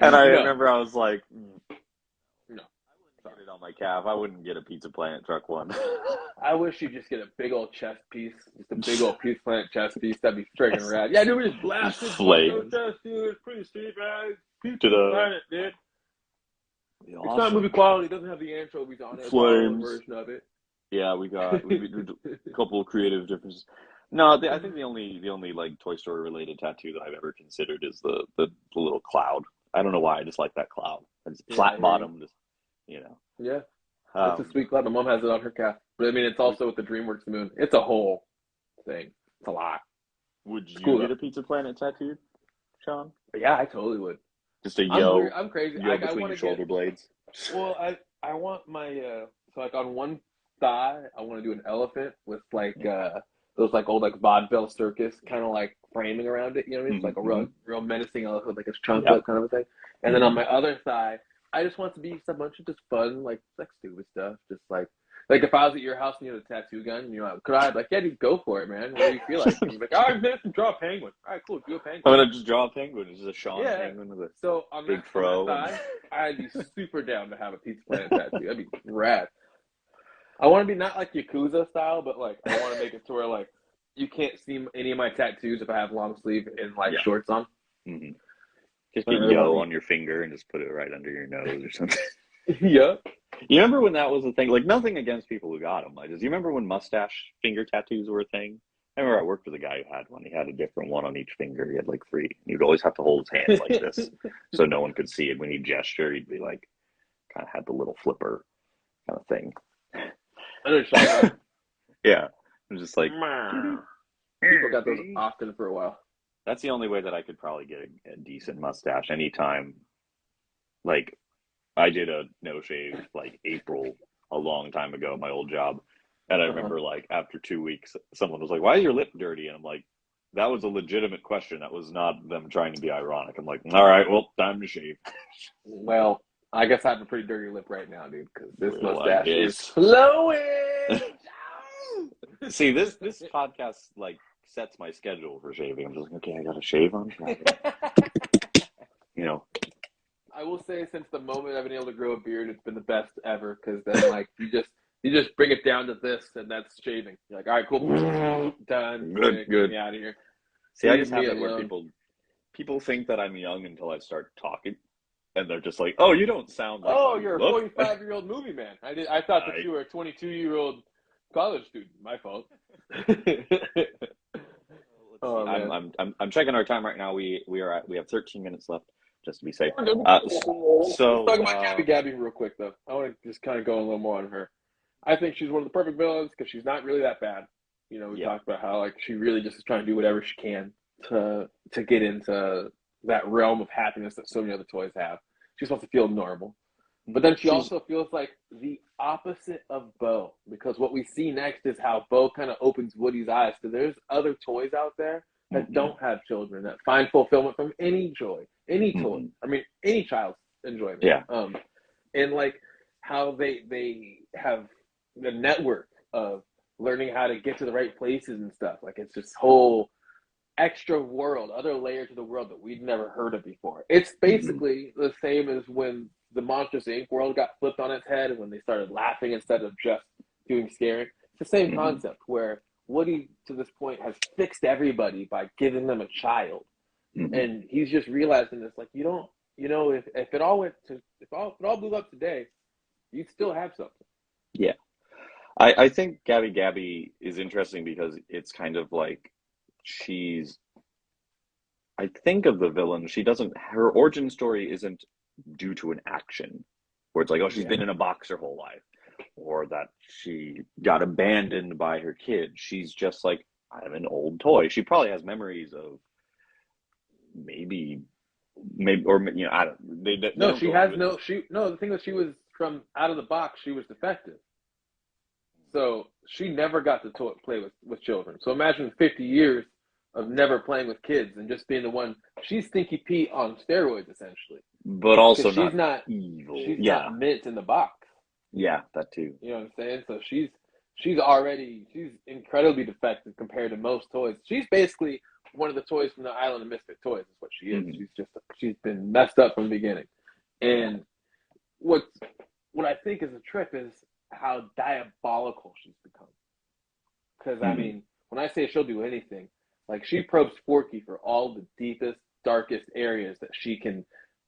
And I remember I was like, no. I wouldn't get calf. I wouldn't get a Pizza Planet truck one. I wish you'd just get a big old chest piece, just a big old Pizza Planet chest piece. That'd be friggin' rad. Yeah, dude, we just blasted Flames. chest, dude. It's pretty sweet, man. Pizza To the- Planet, dude. It's Awesome. not movie quality. It doesn't have the anchovies on it. It's our own Flames. version of it. Yeah, we did a couple of creative differences. No, I think the only like Toy Story related tattoo that I've ever considered is the little cloud. I don't know why, I just like that cloud. It's Yeah, I flat hear bottom, just Yeah, it's a Um, sweet cloud. My mom has it on her calf. But I mean, it's also with the DreamWorks moon. It's a whole thing. It's a lot. would you cool, get though. a Pizza Planet tattooed, Sean? But yeah, I totally would. Just a yo I'm crazy. yo I between want your to shoulder get. blades. Well, I want my so like on one thigh, I want to do an elephant with like those like old like vaudeville circus kind of like framing around it. You know what I mean? It's like a real menacing elephant with like its trunk Yep. up kind of a thing. And then on my other thigh, I just want it to be just a bunch of just fun like stupid stuff. Just like if I was at your house and you had a tattoo gun, and you're like, could I? I'd be like, yeah, dude, go for it, man. What do you feel like? And you'd be like, oh, I'm gonna draw a penguin. All right, cool, do a penguin. I'm gonna just draw a penguin. It's just a Sean Yeah. penguin with a So on big that, fro. on that thigh, I'd be super down to have a Pizza Planet tattoo. That'd be rad. I want to be not like Yakuza style, but like I want to make it to where like you can't see any of my tattoos if I have long sleeve and like Yeah. shorts on. Mm-hmm. Just get yo on your finger and just put it right under your nose or something. Yeah. You remember when that was a thing? Like, nothing against people who got them. You remember when mustache finger tattoos were a thing? I remember I worked with a guy who had one. He had a different one on each finger. He had like 3. He'd always have to hold his hands like this so no one could see it. When he'd gesture, he'd be like, kind of had the little flipper kind of thing. I know what you're talking about. Yeah. It was just like, People got those often for a while. that's the only way that I could probably get a decent mustache. Anytime, like, I did a no shave like April a long time ago at my old job, and I remember like after 2 weeks, someone was like, "Why is your lip dirty?" And I'm like, "That was a legitimate question. That was not them trying to be ironic." I'm like, "All right, well, time to shave." Well, I guess I have a pretty dirty lip right now, dude, because this Well, mustache it is is. flowing. See, this podcast like sets my schedule for shaving. I'm just like, okay, I got to shave on Friday. You know, I will say, since the moment I've been able to grow a beard, it's been the best ever. Because then, like, you just bring it down to this, and that's shaving. You're like, all right, cool, done. Good. Get me out of here. see, I Leave just have me it where alone. people think that I'm young until I start talking, and they're just like, "Oh, you don't sound like Oh, how you you're a look." 45-year-old movie man. I thought that you were a 22-year-old college student. My fault. Oh, man. I'm checking our time right now. We have 13 minutes left, just to be safe. Let's talk about Gabby Gabby real quick, though. I want to just kind of go a little more on her. I think she's one of the perfect villains because she's not really that bad. You know, we talked about how like she really just is trying to do whatever she can to get into that realm of happiness that so many other toys have. She's supposed to feel normal. But then she also feels like the opposite of Bo, because what we see next is how Bo kind of opens Woody's eyes to there's other toys out there that don't have children, that find fulfillment from any joy, any toy. I mean, any child's enjoyment. Yeah. And like how they have the network of learning how to get to the right places and stuff. Like it's this whole extra world, other layer to the world that we'd never heard of before. It's basically the same as when the Monsters Inc. world got flipped on its head and when they started laughing instead of just doing scaring. It's the same concept where Woody, to this point, has fixed everybody by giving them a child. And he's just realizing this, like, you don't, you know, if it all went to, if it all blew up today, you'd still have something. Yeah. I think Gabby Gabby is interesting because it's kind of like I think of the villain, her origin story isn't due to an action where it's like, oh, she's been in a box her whole life, or that she got abandoned by her kid. She's just like, I'm an old toy. She probably has memories of maybe, or, you know, I don't, they No, she has no, the thing that she was from out of the box, she was defective. So she never got to play with children. So imagine 50 years of never playing with kids and just being the one. She's Stinky Pete on steroids, essentially. but also she's not evil. She's not mint in the box. Yeah, that too. You know what I'm saying? So she's incredibly defective compared to most toys. She's basically one of the toys from the Island of Misfit Toys. Is what she is. She's been messed up from the beginning. And what's what I think is a trip is how diabolical she's become. Because I Mhm. mean, when I say she'll do anything, like she probes Forky for all the deepest, darkest areas that she can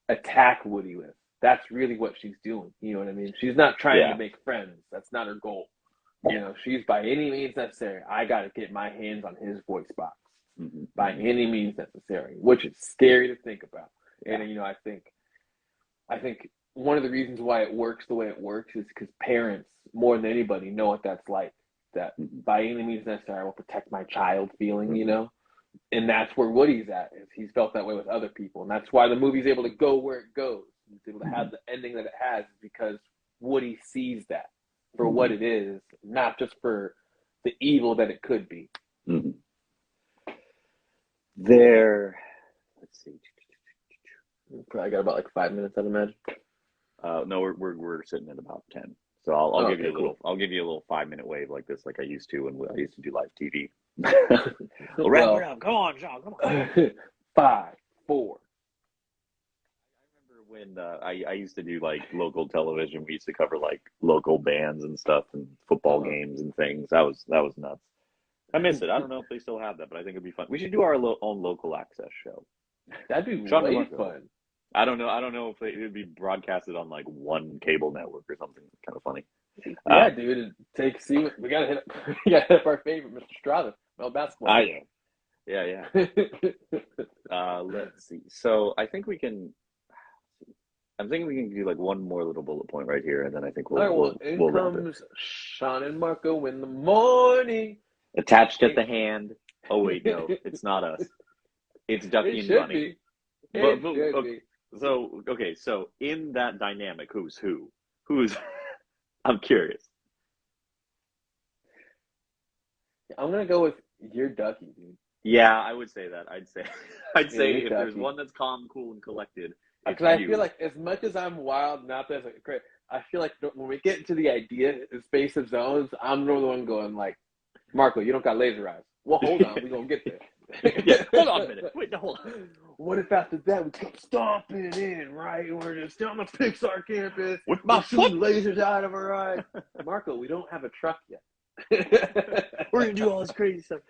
attack Woody with. That's really what she's doing. You know what I mean? She's not trying to Yeah. make friends. That's not her goal. You know, she's by any means necessary. I got to get my hands on his voice box Mhm. by any means necessary, which is scary to think about. Yeah. And I think one of the reasons why it works the way it works is because parents, more than anybody, know what that's like. That Mhm. by any means necessary, I will protect my child feeling, you Mhm. know? And that's where Woody's at. Is he's felt that way with other people. And that's why the movie's able to go where it goes. It's able to have Mhm. the ending that it has because Woody sees that for what Mhm. it is, not just for the evil that it could be. Mhm. There, let's see. Probably got about like 5 minutes, I'd imagine. No, we're sitting at about 10. So I'll give Okay, you a cool. little I'll give you a little 5 minute wave like this, like I used to when I used to do live TV. We'll wrap it Well, up. Come on, Sean. Come on. 5, 4. I remember when I used to do like local television. We used to cover like local bands and stuff and football Uh-huh. games and things. That was nuts. I miss it. I don't know if they still have that, but I think it'd be fun. We should do our own local access show. That'd be Sean way DeMarco. fun. I don't know. I don't know if it would be broadcasted on like one cable network or something. Kind of funny. Yeah, dude. We gotta hit we gotta hit up our favorite, Mr. Strada, Mel basketball. Yeah. Let's see. So I think we can. I'm thinking we can do like one more little bullet point right here, and then I think All right, well, in we'll wrap it. comes Sean and Marco in the morning. Attached at the hand. Oh wait, no, it's not us. It's Ducky It and should Bunny. be. But, It should be. so okay, so in that dynamic, who's who? Who's? I'm curious. I'm gonna go with your Ducky, dude. Yeah, I would say that. I'd say I'd Yeah, say you're if there's Ducky. one that's calm, cool, and collected, it's Because I feel you. like as much as I'm wild, not that great. I feel like when we get into the idea, the space of zones, I'm the one going like, Marco, you don't got laser eyes. Well, hold on, we gonna get there. Yeah, hold on a minute. Wait, no, hold on. What if after that we keep stomping in, right? We're just on the Pixar campus. With my We're shooting lasers out of our eyes. Marco, we don't have a truck yet. We're gonna do all this crazy stuff.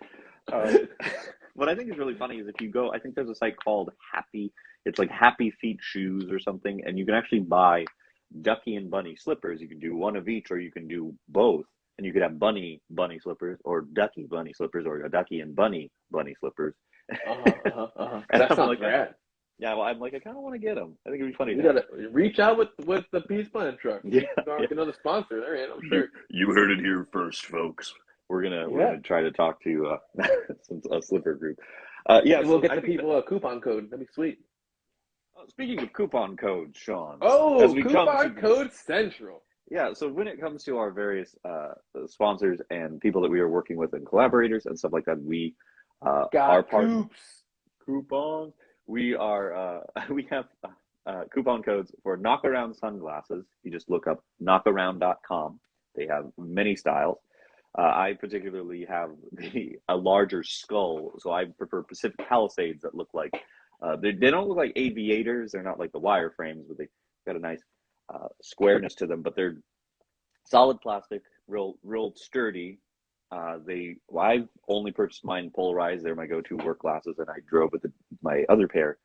What I think is really funny is if you go, I think there's a site called Happy. It's like Happy Feet Shoes or something, and you can actually buy Ducky and Bunny slippers. You can do one of each, or you can do both, and you could have bunny slippers, or ducky bunny slippers, or a ducky and bunny slippers. And That I'm sounds like, rad. yeah, well, I'm like, I kind of want to get them. I think it'd be funny. We gotta reach out with the Peace Plan truck. Yeah, Get another sponsor. They're in, I'm sure. You heard it here first, folks. We're gonna try to talk to a slipper group. Yeah, And we'll so get I the think people a coupon code. That'd be sweet. speaking of coupon codes, Sean, Oh, as we coupon code central. yeah, so when it comes to our various sponsors and people that we are working with and collaborators and stuff like that, we are Got part coops. coupons. We are we have coupon codes for knockaround sunglasses. You just look up knockaround.com. They have many styles. I particularly have a larger skull, so I prefer Pacific Palisades that look like they don't look like aviators. They're not like the wireframes, but they got a nice squareness to them. But they're solid plastic, real sturdy. I've only purchased mine polarized. They're my go-to work glasses, and I drove with my other pair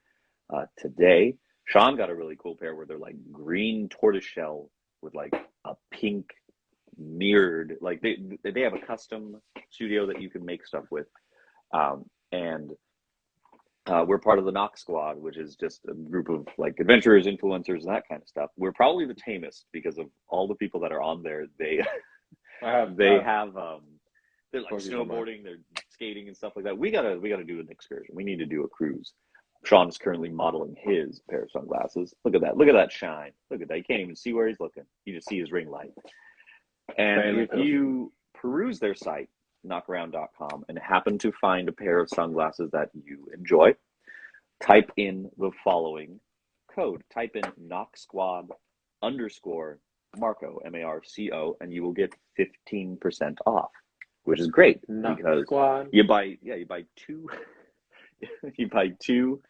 today. Sean got a really cool pair where they're like green tortoiseshell with like a pink mirrored, like they have a custom studio that you can make stuff with, and we're part of the Knock Squad, which is just a group of like adventurers, influencers, and that kind of stuff. We're probably the tamest because of all the people that are on there. They have they're like snowboarding, they're skating and stuff like that. We gotta do an excursion. We need to do a cruise. Sean is currently modeling his pair of sunglasses. Look at that! Look at that shine! Look at that! You can't even see where he's looking. You just see his ring light. And if you peruse their site, knockaround.com, and happen to find a pair of sunglasses that you enjoy, type in the following code. Type in Knock Squad _Marco, MARCO, and you will get 15% off, which is great because you buy two you buy two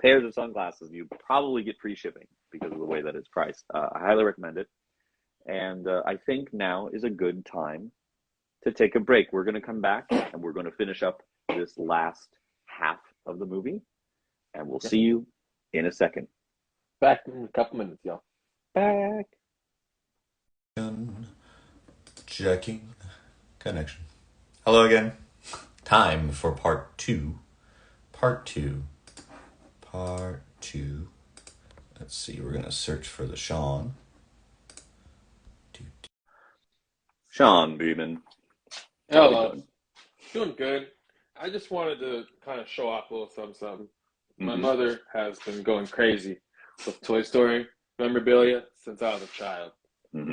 pairs of sunglasses, you probably get free shipping because of the way that it's priced. I highly recommend it. And I think now is a good time to take a break. We're going to come back and we're going to finish up this last half of the movie. And we'll see you in a second. Back in a couple minutes, y'all. Back. Checking connection. Hello again. Time for part two. Part two. Part two. Let's see. We're going to search for the Sean. Sean Beeman. Hello. Doing good. I just wanted to kind of show off a little something. My mother has been going crazy with Toy Story memorabilia since I was a child.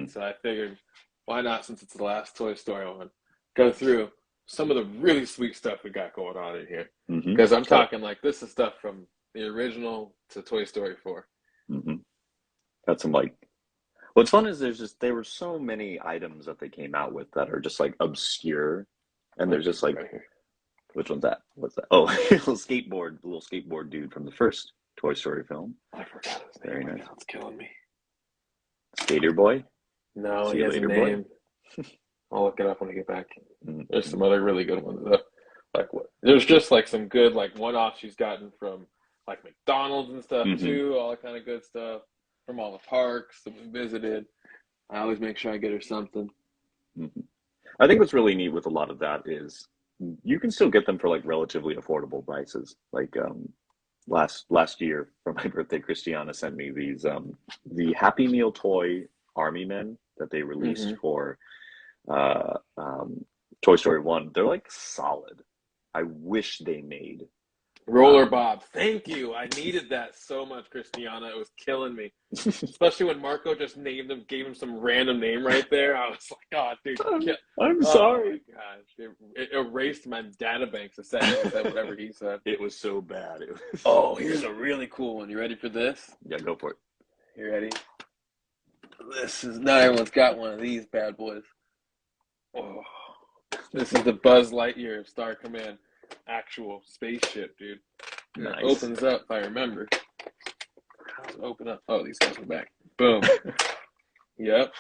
So I figured, why not, since it's the last Toy Story one, go through some of the really sweet stuff we got going on in here. Because I'm talking like this is stuff from the original to Toy Story 4. Got some like, what's fun is there were so many items that they came out with that are just like obscure, and there's just like, right here. Which one's that? What's that? Oh, the little skateboard dude from the first Toy Story film. I forgot his name. Very Right nice. now. It's killing me. Skater Boy. No, See he you has a later, boy. name. I'll look it up when I get back. There's some other really good ones though. Like what? There's just like some good like one-offs she's gotten from like McDonald's and stuff too. All that kind of good stuff from all the parks that we visited. I always make sure I get her something. I think what's really neat with a lot of that is you can still get them for like relatively affordable prices. Like last year for my birthday, Christiana sent me these the Happy Meal toy Army Men that they released for Toy Story 1. They're like solid. I wish they made Roller Bob. Thank you. I needed that so much, Christiana. It was killing me. Especially when Marco just named him, gave him some random name right there. I was like, oh, dude. I'm sorry. Oh, my gosh. It erased my data banks a second and said whatever he said. It was so bad. It was Oh, here's a really cool one. You ready for this? Yeah, go for it. You ready? Not everyone's got one of these bad boys. Oh, this is the Buzz Lightyear of Star Command. Actual spaceship, dude. Nice. It opens up, if I remember. How does it open up? Oh, these guys are back. Boom. Yep.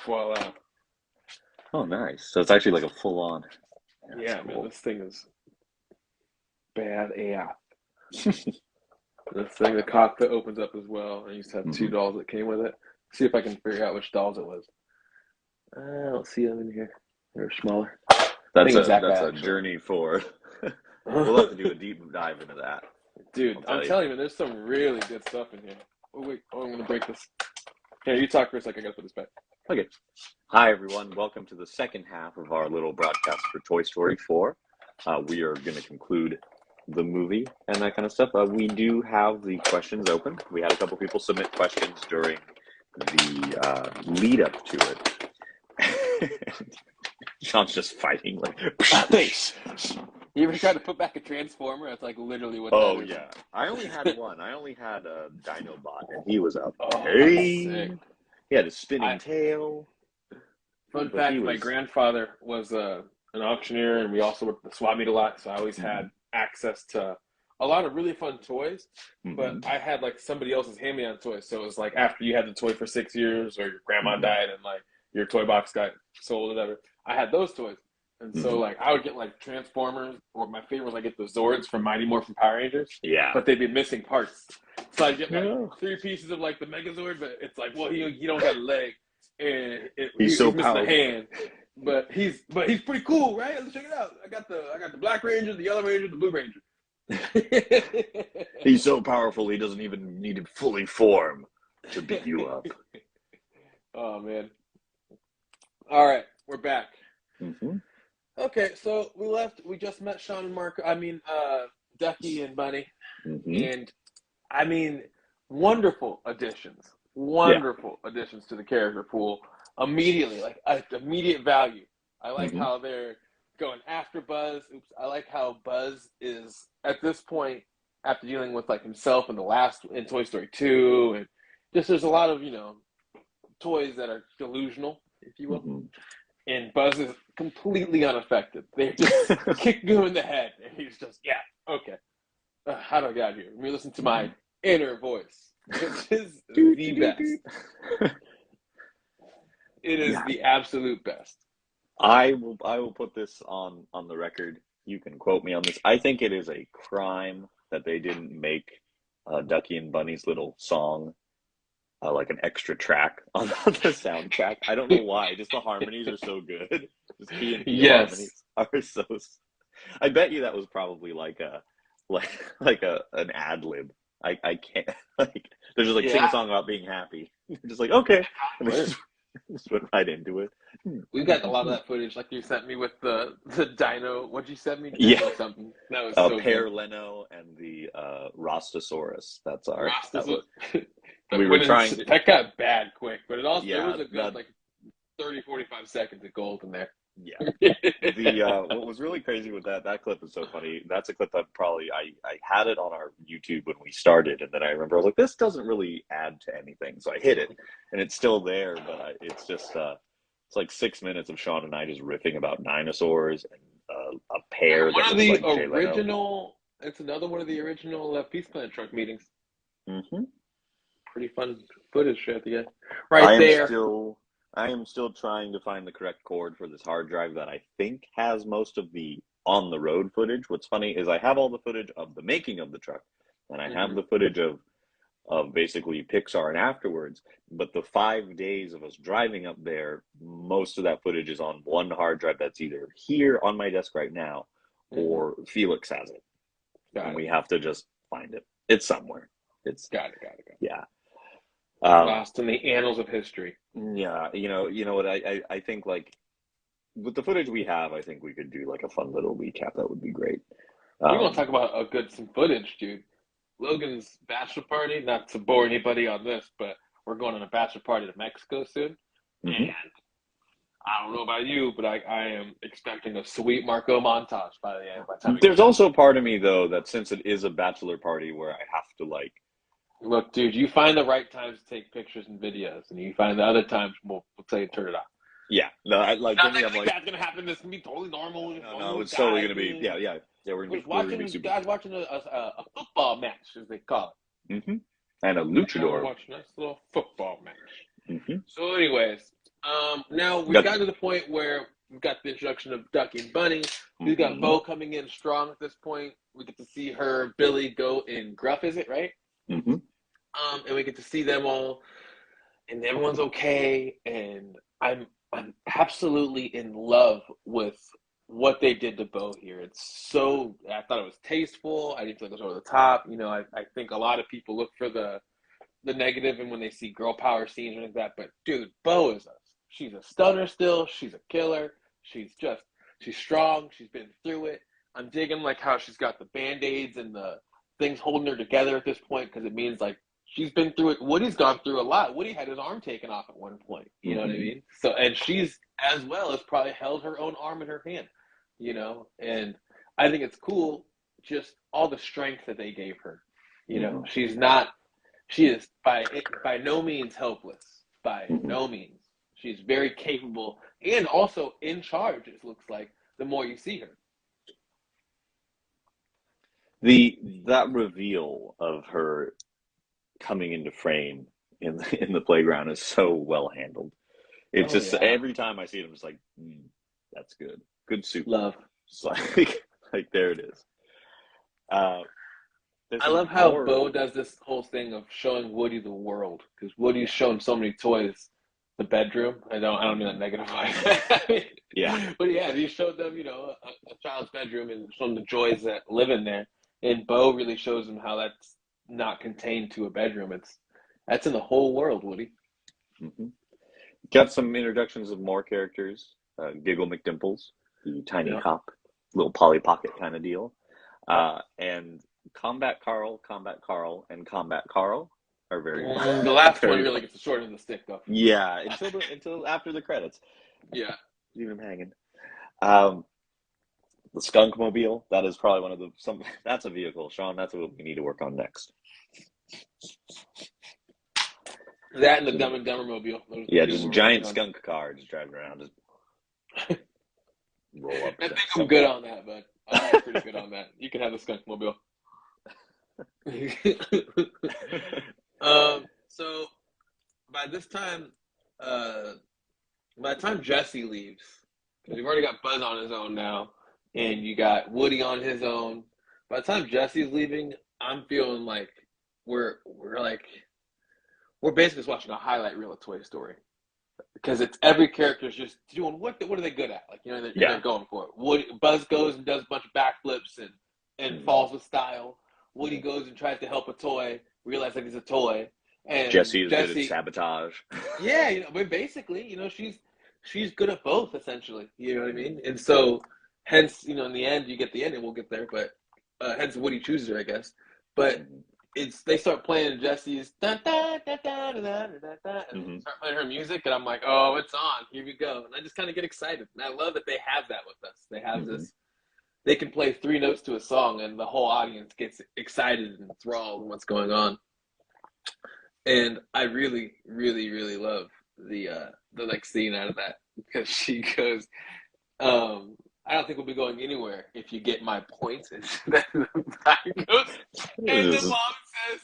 Voila. Oh, nice. So it's actually like a full-on. Yeah, cool. man, this thing is bad AF. This thing, the cockpit opens up as well. I used to have two dolls that came with it. See if I can figure out which dolls it was. I don't see them in here. They're smaller. That's Exactly, a journey for. We'll have to do a deep dive into that. Dude, I'm telling you, man, there's some really good stuff in here. Oh, wait. Oh, I'm going to break this. Here, you talk for a second. I got to put this back. Okay. Hi, everyone. Welcome to the second half of our little broadcast for Toy Story 4. We are going to conclude the movie and that kind of stuff. We do have the questions open. We had a couple people submit questions during the lead up to it. Sean's just fighting like Thanks. You ever tried to put back a Transformer? That's like literally what that is. Yeah. I only had one. I only had a Dinobot, and he was up. Oh, Hey! sick. He had a spinning tail. Fun fact, my grandfather was an auctioneer, and we also worked at the swap meet a lot, so I always had access to a lot of really fun toys, but I had like somebody else's hand-me-down toys, so it was like after you had the toy for 6 years, or your grandma died, and like your toy box got sold or whatever, I had those toys. And so, like, I would get, like, Transformers, or my favorite was I get the Zords from Mighty Morphin Power Rangers. Yeah. But they'd be missing parts. So I'd get, like, 3 pieces of, like, the Megazord, but it's like, well, he don't got a leg. And he's so missing powerful. a hand. But he's pretty cool, right? Let's check it out. I got the Black Ranger, the Yellow Ranger, the Blue Ranger. He's so powerful, he doesn't even need to fully form to beat you up. Oh, man. All right, we're back. Okay, so we just met Sean and Mark, Ducky and Bunny, and I mean, wonderful additions to the character pool immediately, like immediate value. I like how they're going after Buzz. I like how Buzz is at this point, after dealing with like himself in Toy Story 2, and just there's a lot of, toys that are delusional, if you will. And Buzz is completely unaffected. They just kick you in the head, and he's just, yeah, okay. How do I get out of here? Let me listen to my inner voice, which is the best. It is Yeah. the absolute best. I will put this on the record. You can quote me on this. I think it is a crime that they didn't make Ducky and Bunny's little song like an extra track on the soundtrack. I don't know why. Just the harmonies are so good. Just Key and Peele Yes. harmonies are so. I bet you that was probably like a an ad lib. I can't like they're just like sing a Yeah. song about being happy. Just like okay, and they just went right into it. We've got a lot of that footage, like you sent me with the dino. What'd you send me? Yeah. Something that was so Pear good. Leno and the Rostosaurus. That's our. Rostas That was, was- we were trying to. That got bad quick, but it also Yeah, there was a good that- like 30, 45 seconds of gold in there. Yeah. The what was really crazy with that clip is so funny. That's a clip that probably I had it on our YouTube when we started, and then I remember I was like, this doesn't really add to anything, so I hit it, and it's still there, but it's just it's like 6 minutes of Sean and I just riffing about dinosaurs and a pear One that of looks the like Jay Leno. original. It's another one of the original Peace Planet truck meetings. Mm-hmm. Pretty fun footage at the end. I Right am there. I am still trying to find the correct cord for this hard drive that I think has most of the on the road footage. What's funny is I have all the footage of the making of the truck, and I have the footage of basically Pixar and afterwards. But the 5 days of us driving up there, most of that footage is on one hard drive that's either here on my desk right now, or Felix has it, and we have to just find it. It's somewhere. It's Got it. yeah. Lost in the annals of history. Yeah, you know what I think like with the footage we have, I think we could do like a fun little recap. That would be great. We want to talk about some footage, dude. Logan's bachelor party. Not to bore anybody on this, but we're going on a bachelor party to Mexico soon, Mhm. and I don't know about you, but I am expecting a sweet Marco montage by the end. By the time There's also a part of me though that since it is a bachelor party where I have to like look, dude, you find the right times to take pictures and videos, and you find the other times we'll tell you to turn it off. yeah, no, I like Not for me, I'm like like that's gonna happen. This is gonna be totally normal. no, it's totally gonna be yeah, we're gonna be super Guys watching a football match, as they call it. and a luchador. Watch a nice little football match. Mm-hmm. So, anyways, now we've gotten to the point where we've got the introduction of Ducky and Bunny. We've got Bo coming in strong at this point. We get to see her, Billy, go in Gruff, is it right? Mm-hmm. And we get to see them all, and everyone's okay. And I'm absolutely in love with what they did to Bo here. It's so I thought it was tasteful. I didn't feel like it was over the top. You know, I think a lot of people look for the negative and when they see girl power scenes or like that. But dude, Bo she's a stunner still. She's a killer. She's strong. She's been through it. I'm digging like how she's got the band-aids and the things holding her together at this point because it means like she's been through it. Woody's gone through a lot. Woody had his arm taken off at one point. You know what I mean? So and she's as well as probably held her own arm in her hand. You know, and I think it's cool just all the strength that they gave her. You know, she is by no means helpless. By no means. She's very capable and also in charge, it looks like, the more you see her. That reveal of her coming into frame in the playground is so well handled. It's every time I see it, I'm just like, that's good. Good soup. Love. It's like there it is. I love how Bo does this whole thing of showing Woody the world because Woody's shown so many toys. The bedroom. I don't mean that negative. Yeah. But yeah, he showed them, you know, a child's bedroom and showed them the joys that live in there. And Bo really shows them how that's not contained to a bedroom. That's in the whole world, Woody. Mm-hmm. Got some introductions of more characters. Giggle McDimples, the tiny cop, little Polly Pocket kind of deal. And Combat Carl, and Combat Carl are very. The last one really gets the short end of the stick, though. Yeah, until after the credits. Yeah, leave him hanging. The Skunk Mobile, that is probably one of that's a vehicle, Sean. That's what we need to work on next. That and the Dumb and Dumber Mobile. Yeah, just a giant skunk car just driving around, just roll up. I think I'm good on that, but I'm pretty good on that. You can have the Skunk Mobile. So by this time, by the time Jesse leaves, because you've already got Buzz on his own now, and you got Woody on his own. By the time Jesse's leaving, I'm feeling like we're like we're basically just watching a highlight reel of Toy Story because it's every character's just doing what are they good at? Like they're Yeah. going for it. Woody, Buzz goes and does a bunch of backflips and falls with style. Woody goes and tries to help a toy, realizing it's a toy, and Jesse is good at Jesse, sabotage. yeah, but basically, she's good at both essentially. You know what I mean? And so, hence, in the end, you get the end, and we'll get there. But hence, Woody chooses her, I guess. But they start playing Jesse's da da da da da da da da, and start playing her music, and I'm like, oh, it's on. Here we go, and I just kind of get excited, and I love that they have that with us. They have this. They can play 3 notes to a song, and the whole audience gets excited and enthralled in what's going on. And I really, really, really love the next scene out of that because she goes, I don't think we'll be going anywhere if you get my point. And then the guy goes, and the mom says,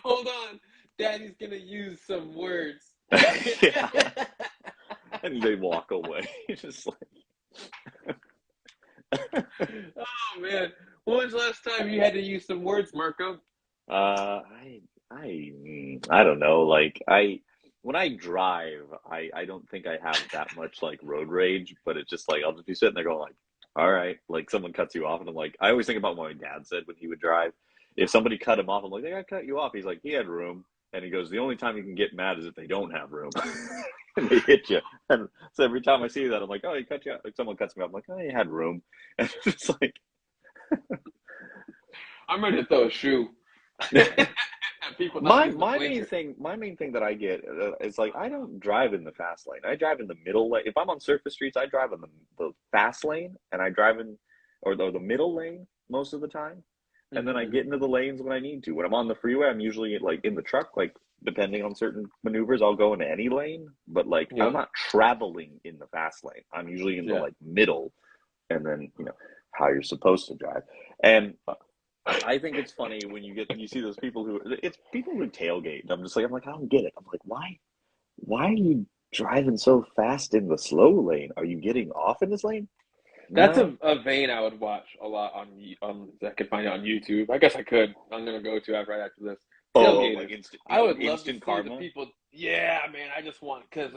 hold on, Daddy's gonna use some words. Yeah. And they walk away. Just like oh man. When was the last time you had to use some words, Marco? I don't know. Like when I drive, I don't think I have that much like road rage, but it's just like I'll just be sitting there going like, all right, like someone cuts you off, and I'm like, I always think about what my dad said when he would drive. If somebody cut him off, I'm like, they gotta cut you off. He's like, he had room, and he goes, the only time you can get mad is if they don't have room. And they hit you. And so every time I see that, I'm like, oh, he cut you out. Like someone cuts me off, I'm like, oh, he had room. And it's like I'm ready to throw a shoe. my main thing that I get is like I don't drive in the fast lane. I drive in the middle lane. If I'm on surface streets, I drive in the fast lane, and I drive in or the middle lane most of the time, and then I get into the lanes when I need to. When I'm on the freeway, I'm usually like in the truck. Like depending on certain maneuvers, I'll go into any lane. But like I'm not traveling in the fast lane. I'm usually in the like middle, and then how you're supposed to drive. And I think it's funny when you see those people who tailgate. And I'm like, I don't get it. I'm like, why are you driving so fast in the slow lane? Are you getting off in this lane? That's a vein I would watch a lot on I could find it on YouTube. I guess I could. I'm gonna go to right after this. Like I would love to see karma? the people. Yeah, man. I just want because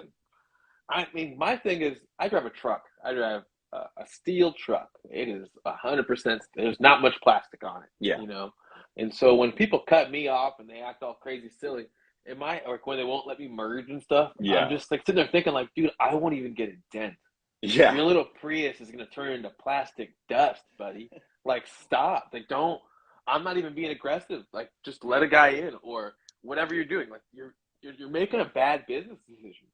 I mean my thing is I drive a truck. I drive a steel truck. It is 100%. There's not much plastic on it. Yeah. And so when people cut me off and they act all crazy silly, or when they won't let me merge and stuff, I'm just like sitting there thinking like, dude, I won't even get a dent. Yeah. Your little Prius is gonna turn into plastic dust, buddy. Like stop. Like don't. I'm not even being aggressive. Like just let a guy in or whatever you're doing. Like you're making a bad business decision.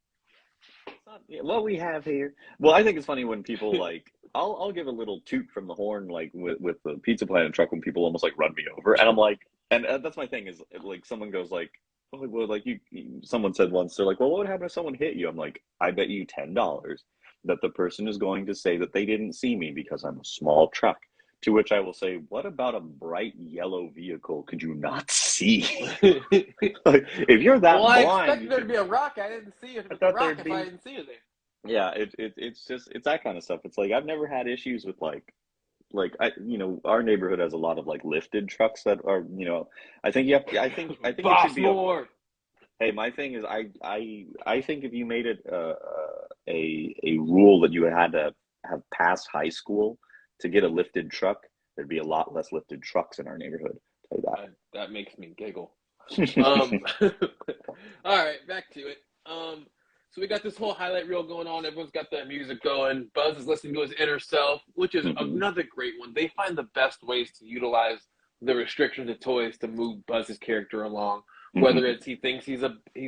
What we have here. Well, I think it's funny when people like I'll give a little toot from the horn like with the Pizza Planet truck when people almost like run me over, and I'm like, and that's my thing is like someone goes like, oh, well, like someone said once they're like, well, what would happen if someone hit you? I'm like, I bet you $10 that the person is going to say that they didn't see me because I'm a small truck. To which I will say, what about a bright yellow vehicle could you not see? Like, if you're that blind, I expected there to be a rock. I didn't see it. I didn't see it there. Yeah, it's that kind of stuff. It's like I've never had issues with like our neighborhood has a lot of like lifted trucks that are I think it should be more. Hey, my thing is I think if you made it a rule that you had to have passed high school to get a lifted truck, there'd be a lot less lifted trucks in our neighborhood. I'll tell you that makes me giggle. All right, back to it. So we got this whole highlight reel going on. Everyone's got that music going. Buzz is listening to his inner self, which is another great one. They find the best ways to utilize the restrictions of toys to move Buzz's character along. Whether it's he thinks he's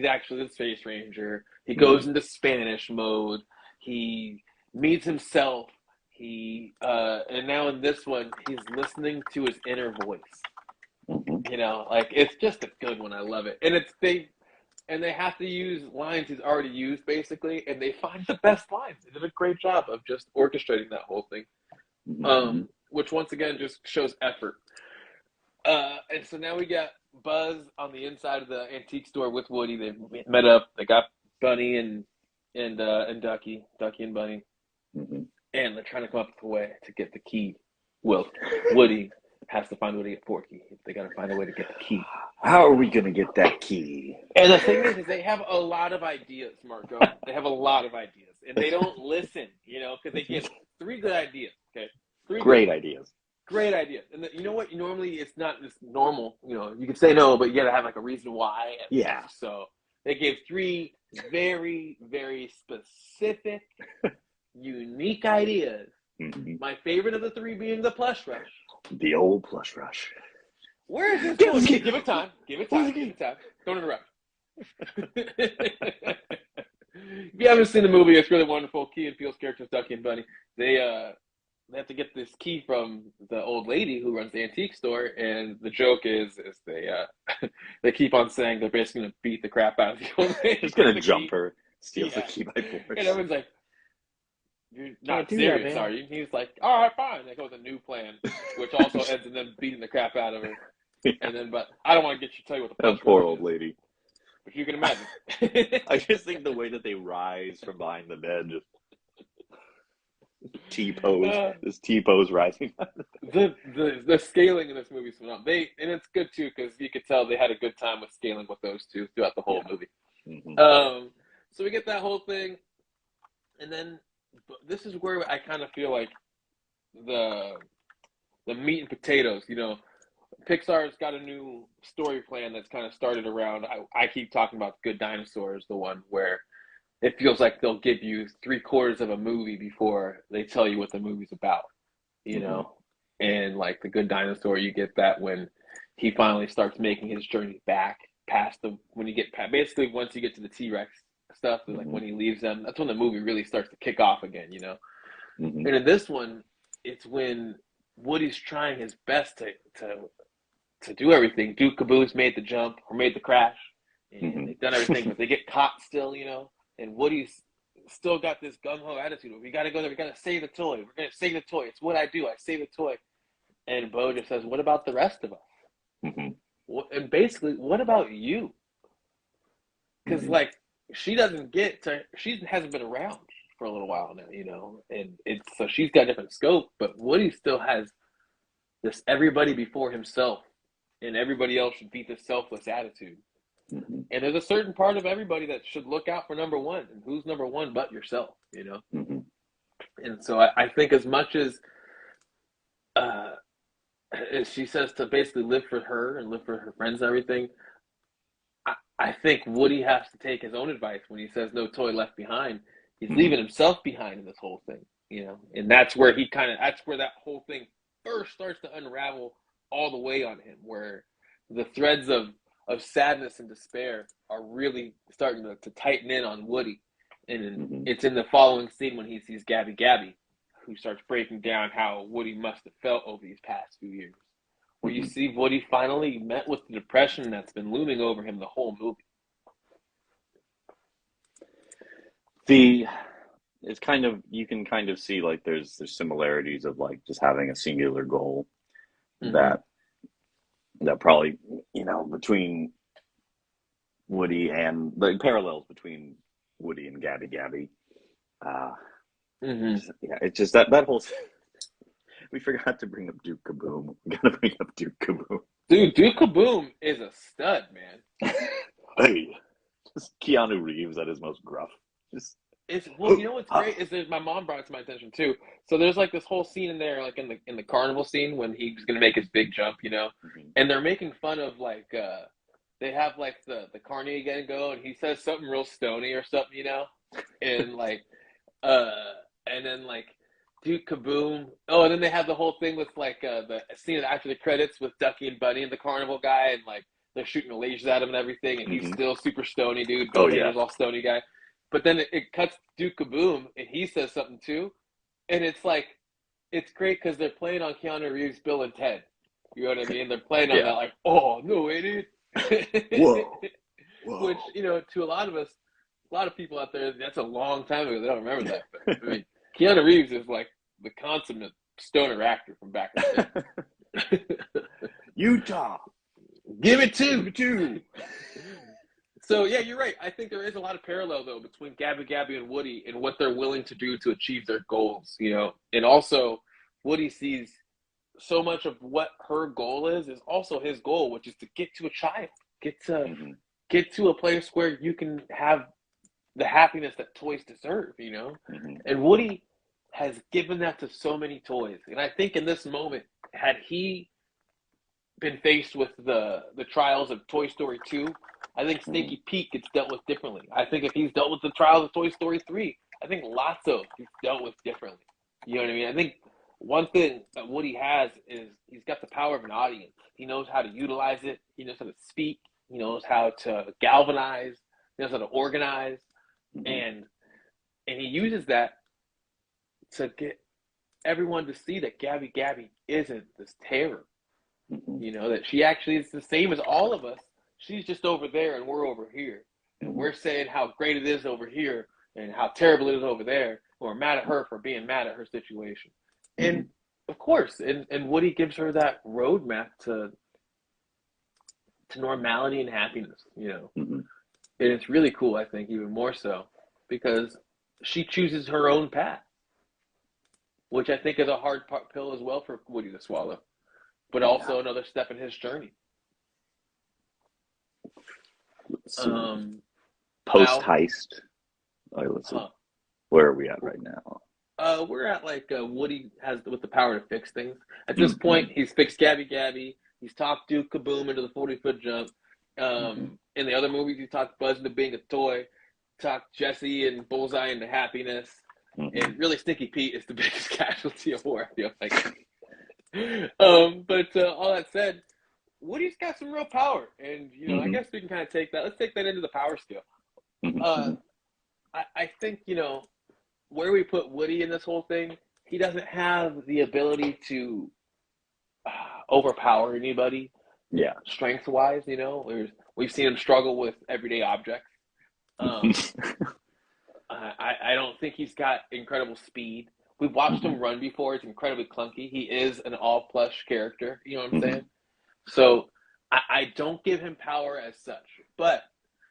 actually the Space Ranger, he goes into Spanish mode, he meets himself. And now in this one, he's listening to his inner voice. Like it's just a good one. I love it. And they have to use lines he's already used basically, and they find the best lines. They did a great job of just orchestrating that whole thing, which once again just shows effort. And so now we got Buzz on the inside of the antique store with Woody. They met up. They got Bunny and and Ducky and Bunny, Mhm. and they're trying to come up with a way to get the key. Well, Woody has to find a way to get Porky. They got to find a way to get the key. How are we gonna get that key? And the thing is they have a lot of ideas, Marco. They have a lot of ideas, and they don't listen, because they give 3 good ideas. Okay, 3 Great good, ideas. great ideas. And you know what? Normally, it's not just normal. You can say no, but you got to have like a reason why. Yeah. So they gave 3 very, very specific, unique ideas. Mhm. My favorite of the 3 being the plush rush. The old plush rush. Where is this going? Give it time. Give it time. Give it time. Don't interrupt. If you haven't seen the movie, it's really wonderful. Key and Peele's characters, Ducky and Bunny, they have to get this key from the old lady who runs the antique store, and the joke is they they keep on saying they're basically gonna beat the crap out of the old lady. Just gonna jump her, steal the Yeah. key by force. And everyone's like, "You're not do that, serious, man." are you?" He's like, "All right, fine." They go with a new plan, which also ends in them beating the crap out of her. And then, but I don't want to tell you what the That plush poor rush old is, lady. but you can imagine. I just think the way that they rise from behind the bed, just T-pose, this T-pose rising. The scaling in this movie is phenomenal. And it's good too because you could tell they had a good time with scaling with those 2 throughout the whole movie. Mhm. So we get that whole thing, and then this is where I kind of feel like the meat and potatoes. Pixar's got a new story plan that's kind of started around. I keep talking about Good Dinosaurs, the one where it feels like they'll give you 3/4 of a movie before they tell you what the movie's about, And like the Good Dinosaur, you get that when he finally starts making his journey back past when you get basically once you get to the T-Rex stuff, like when he leaves them, that's when the movie really starts to kick off again, Mhm. And in this one, it's when Woody's trying his best to do everything. Duke Caboose made the jump or made the crash, and they've done everything, but they get caught still, And Woody's still got this gung ho attitude. We got to go there. We got to save the toy. We're gonna save the toy. It's what I do. I save the toy. And Bo just says, "What about the rest of us?" Mhm. And basically, what about you? Because like she hasn't been around for a little while now, and so she's got a different scope. But Woody still has this everybody before himself, and everybody else should beat this selfless attitude. Mhm. And there's a certain part of everybody that should look out for number 1, and who's number 1 but yourself, Mhm. And so I think as much as she says to basically live for her and live for her friends and everything, I think Woody has to take his own advice when he says no toy left behind. He's leaving himself behind in this whole thing, and that's where that whole thing first starts to unravel all the way on him, where the threads of sadness and despair are really starting to tighten in on Woody. And it's in the following scene when he sees Gabby Gabby, who starts breaking down how Woody must have felt over these past few years. Where you see Woody finally met with the depression that's been looming over him the whole movie. It's kind of, you can kind of see like there's similarities of like just having a singular goal that probably, between Woody and the parallels between Woody and Gabby Gabby. Yeah, it's just that whole. We forgot to bring up Duke Kaboom. We gotta bring up Duke Kaboom. Dude, Duke Kaboom is a stud, man. Hey, just Keanu Reeves at his most gruff. What's great is that my mom brought it to my attention too. So there's like this whole scene in there, like in the carnival scene when he's gonna make his big jump, and they're making fun of like they have like the carny again go, and he says something real stony or something, and like and then like Duke Kaboom. Oh, and then they have the whole thing with like the scene after the credits with Ducky and Bunny and the carnival guy, and like they're shooting the lasers at him and everything, and he's still super stony, dude. Bill Hader's all stony guy. But then it cuts Duke Kaboom, and he says something too, and it's like, it's great because they're playing on Keanu Reeves' Bill and Ted. You know what I mean? They're playing on that like, oh no, idiot. Whoa. Which to a lot of us, a lot of people out there, that's a long time ago. They don't remember that. But, I mean, Keanu Reeves is like the consummate stoner actor from back in the day. Utah, give it two. So yeah, you're right. I think there is a lot of parallel though between Gabby and Woody and what they're willing to do to achieve their goals, you know. And also Woody sees so much of what her goal is also his goal, which is to get to a child, Mm-hmm. get to a place where you can have the happiness that toys deserve, you know? Mm-hmm. And Woody has given that to so many toys. And I think in this moment, had he been faced with the trials of Toy Story 2, I think Stinky Pete gets dealt with differently. I think if he's dealt with the trials of Toy Story 3, I think Lotso gets dealt with differently. You know what I mean? I think one thing that Woody has is he's got the power of an audience. He knows how to utilize it. He knows how to speak. He knows how to galvanize. He knows how to organize. And he uses that to get everyone to see that Gabby isn't this terror. You know, that she actually is the same as all of us. She's just over there and we're over here. And we're saying how great it is over here and how terrible it is over there. And we're mad at her for being mad at her situation. And of course, and Woody gives her that roadmap to normality and happiness, you know. And it's really cool, I think, even more so, because she chooses her own path, which I think is a hard pill as well for Woody to swallow, but also another step in his journey. Post heist. All right, let's see. Where are we at right now? We're at like Woody has with the power to fix things. At this point, he's fixed Gabby. He's talked Duke Kaboom into the 40-foot jump. In the other movies, he talked Buzz into being a toy. Talked Jesse and Bullseye into happiness. And really, Stinky Pete is the biggest casualty of war, I feel like. But all that said, Woody's got some real power. And, you know, I guess we can kind of take that. Let's take that into the power scale. I think, you know, where we put Woody in this whole thing, he doesn't have the ability to overpower anybody. Yeah. Strength-wise, you know. We've seen him struggle with everyday objects. I don't think he's got incredible speed. We've watched him run before. It's incredibly clunky. He is an all-plush character. You know what I'm saying? So I don't give him power as such. But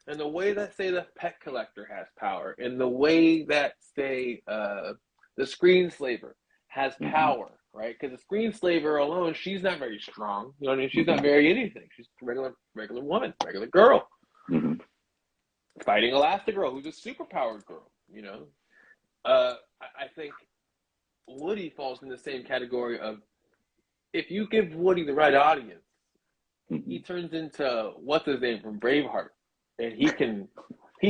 in the way that, say, the pet collector has power, in the way that, say, the screenslaver has power, right? Because the screenslaver alone, she's not very strong. You know what I mean? She's not very anything. She's a regular woman, regular girl. Fighting Elastigirl, who's a superpowered girl, you know? I think Woody falls in the same category of, if you give Woody the right audience, he turns into, what's his name from Braveheart, and he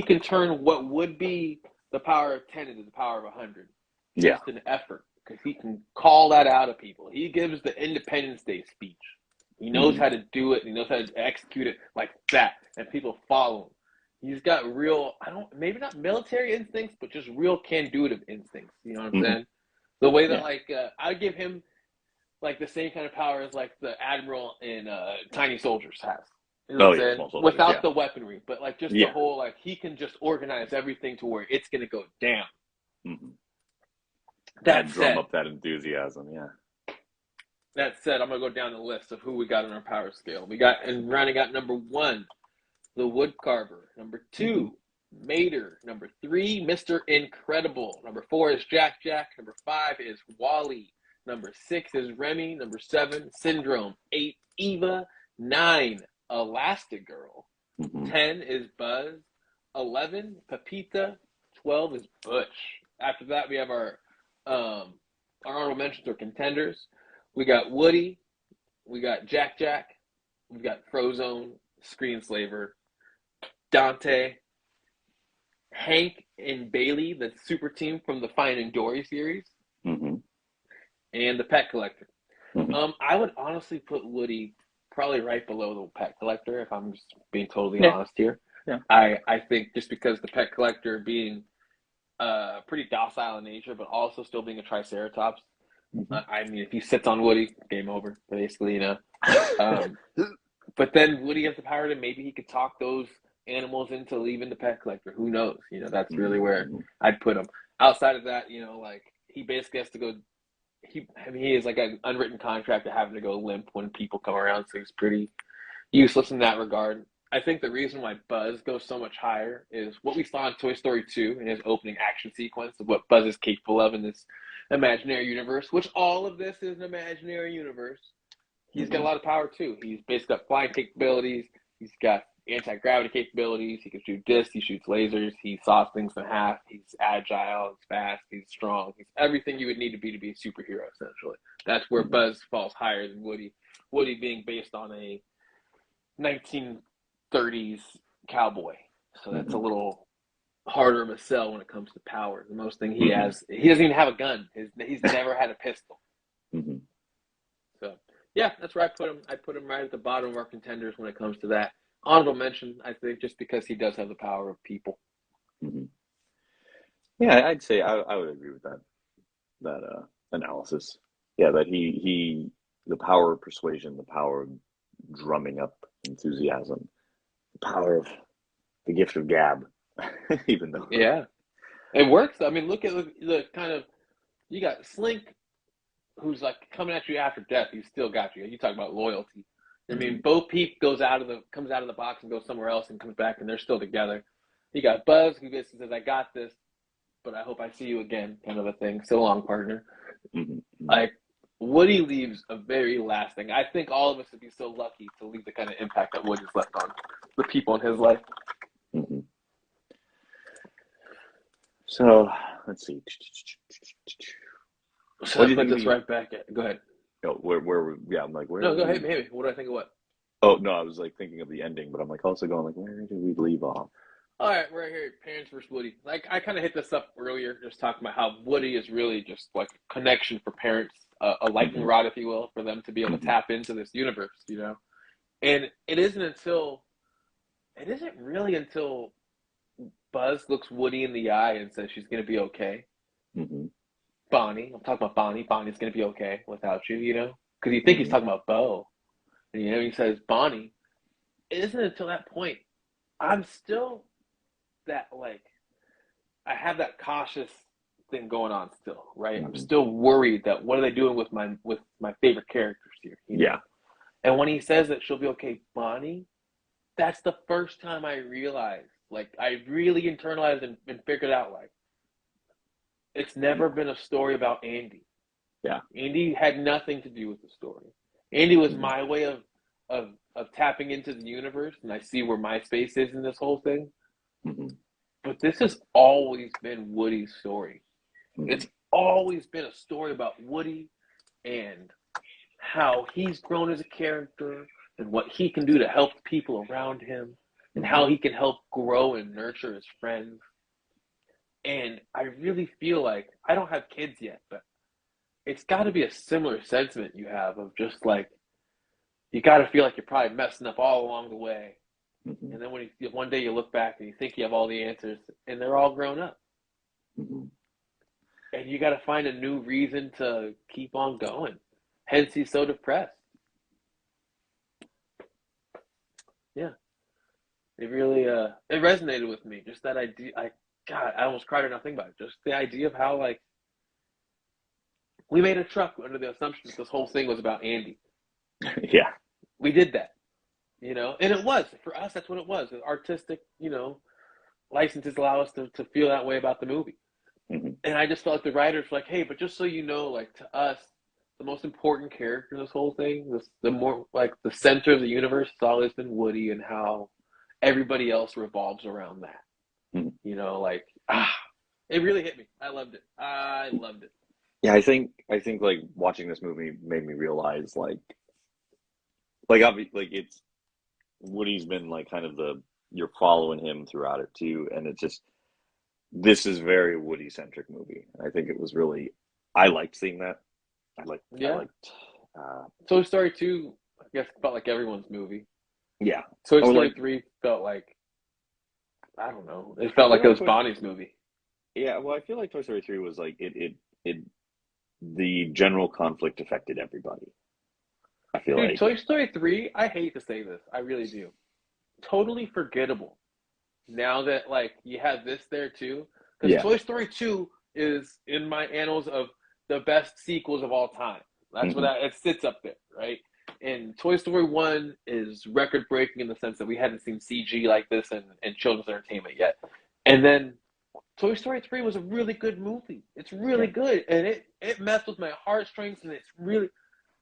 can turn what would be the power of 10 into the power of 100. Just an effort, because he can call that out of people. He gives the Independence Day speech. He knows how to do it. He knows how to execute it like that, and people follow him. He's got real, maybe not military instincts, but just real can-do-it instincts. You know what I'm saying? The way that, like, I give him, like, the same kind of power as, like, the Admiral in Tiny Soldiers has. You know what I'm saying? Without the weaponry. But, like, just the whole, like, he can just organize everything to where it's going to go down. That drum up that enthusiasm, That said, I'm going to go down the list of who we got on our power scale. We got, and rounding out number 1, the Woodcarver. Number 2, Mater. Number 3, Mr. Incredible. Number 4 is Jack. Number 5 is Wally. Number 6 is Remy. Number 7, Syndrome. 8, Eva. 9, Elastigirl. 10 is Buzz. 11, Pepita. 12 is Butch. After that, we have our honorable mentions or contenders. We got Woody. We got Jack. We've got Frozone, Screenslaver, Dante, Hank and Bailey, the super team from the Finding Dory series, and the Pet Collector. I would honestly put Woody probably right below the Pet Collector, if I'm just being totally honest here. I think just because the Pet Collector being pretty docile in nature, but also still being a Triceratops. I mean, if he sits on Woody, game over, basically, you know. But then Woody has the power to, maybe he could talk those animals into leaving the Pet Collector. Who knows? You know, that's really where I'd put him. Outside of that, you know, like, he basically has to go, he is like an unwritten contract of having to go limp when people come around, so he's pretty useless in that regard. I think the reason why Buzz goes so much higher is what we saw in Toy Story 2 in his opening action sequence of what Buzz is capable of in this imaginary universe, which all of this is an imaginary universe. He's got a lot of power too. He's basically got flying capabilities. He's got anti-gravity capabilities. He can shoot discs. He shoots lasers. He saws things in half. He's agile. He's fast. He's strong. He's everything you would need to be a superhero, essentially. That's where Buzz falls higher than Woody. Woody being based on a 1930s cowboy. So that's a little harder of a sell when it comes to power. The most thing he has, he doesn't even have a gun. He's never had a pistol. So, yeah, that's where I put him. I put him right at the bottom of our contenders when it comes to that. Honorable mention, I think, just because he does have the power of people. Yeah, I'd say I would agree with that analysis. Yeah, that he the power of persuasion, the power of drumming up enthusiasm, the power of the gift of gab, even though it works. I mean, look at the kind of, you got Slink, who's like coming at you after death. He's still got you. You talk about loyalty. I mean, Bo Peep comes out of the box and goes somewhere else and comes back, and they're still together. You got Buzz, who basically says, "I got this, but I hope I see you again," kind of a thing. So long, partner. Like, Woody leaves a very lasting. I think all of us would be so lucky to leave the kind of impact that Woody's left on the people in his life. So let's see. So What do you put think this right back at? Go ahead. I'm like, where? No, go ahead. Maybe. What do I think of what? Oh no, I was like thinking of the ending, but I'm like also going like, where did we leave off? All right, we're right here. Parents versus Woody. Like, I kind of hit this up earlier, just talking about how Woody is really just like a connection for parents, a lightning rod, if you will, for them to be able to tap into this universe, you know. And it isn't really until Buzz looks Woody in the eye and says she's gonna be okay. Bonnie, I'm talking about Bonnie. Bonnie's gonna be okay without you, you know, because you think he's talking about Bo, and you know he says Bonnie. It isn't until that point. I'm still that, like, I have that cautious thing going on still, right? I'm still worried that what are they doing with my favorite characters here? You know? And when he says that she'll be okay, Bonnie, that's the first time I realized, like, I really internalized and figured out, like, it's never been a story about Andy. Andy had nothing to do with the story. Andy was my way of tapping into the universe, and I see where my space is in this whole thing. But this has always been Woody's story. It's always been a story about Woody and how he's grown as a character and what he can do to help the people around him and how he can help grow and nurture his friends. And I really feel like, I don't have kids yet, but it's got to be a similar sentiment you have of just like, you got to feel like you're probably messing up all along the way. And then when one day you look back and you think you have all the answers and they're all grown up. And you got to find a new reason to keep on going. Hence he's so depressed. Yeah. It really, it resonated with me. Just that idea. I almost cried enough thinking about it. Just the idea of how, like, we made a truck under the assumption that this whole thing was about Andy. We did that. You know, and it was, for us, that's what it was. Artistic, you know, licenses allow us to feel that way about the movie. And I just felt like the writers were like, hey, but just so you know, like, to us, the most important character in this whole thing, the more, like, the center of the universe has always been Woody, and how everybody else revolves around that. You know, like, it really hit me. I loved it. Yeah, I think like watching this movie made me realize like it's Woody's been like kind of you're following him throughout it too, and it's just, this is very Woody centric movie. I think it was really, I liked seeing that. I liked Toy Story 2, I guess, felt like everyone's movie. Yeah. Toy Story 3 felt like, I don't know, it felt like it was Bonnie's movie. Yeah, well, I feel like Toy Story 3 was like the general conflict affected everybody. I feel like Toy Story 3, I hate to say this, I really do. Totally forgettable. Now that, like, you have this there too. Because Toy Story 2 is in my annals of the best sequels of all time. That's what it sits up there, right? And Toy Story 1 is record breaking in the sense that we hadn't seen CG like this in children's entertainment yet. And then Toy Story 3 was a really good movie. It's really good. And it messed with my heartstrings, and it's really,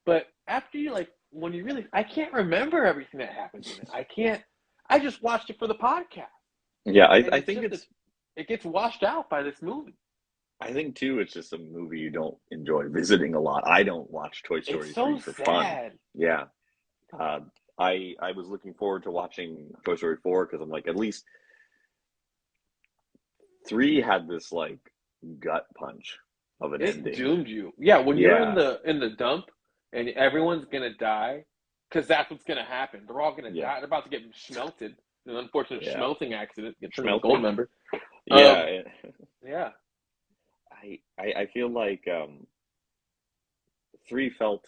but after you, like, when you really, I can't remember everything that happens in it. I just watched it for the podcast. Yeah, And I think it gets washed out by this movie. I think too it's just a movie you don't enjoy visiting a lot. I don't watch Toy Story It's so 3 for fun. sad. Yeah. I was looking forward to watching Toy Story 4 because I'm like, at least 3 had this like gut punch of an It ending. doomed you. Yeah, when you're Yeah. in the dump and everyone's gonna die, because that's what's gonna happen. They're all gonna Yeah. die. They're about to get smelted. An unfortunate Yeah. smelting accident. Get turned Smelting. a gold member. Yeah. Yeah. I feel like 3 felt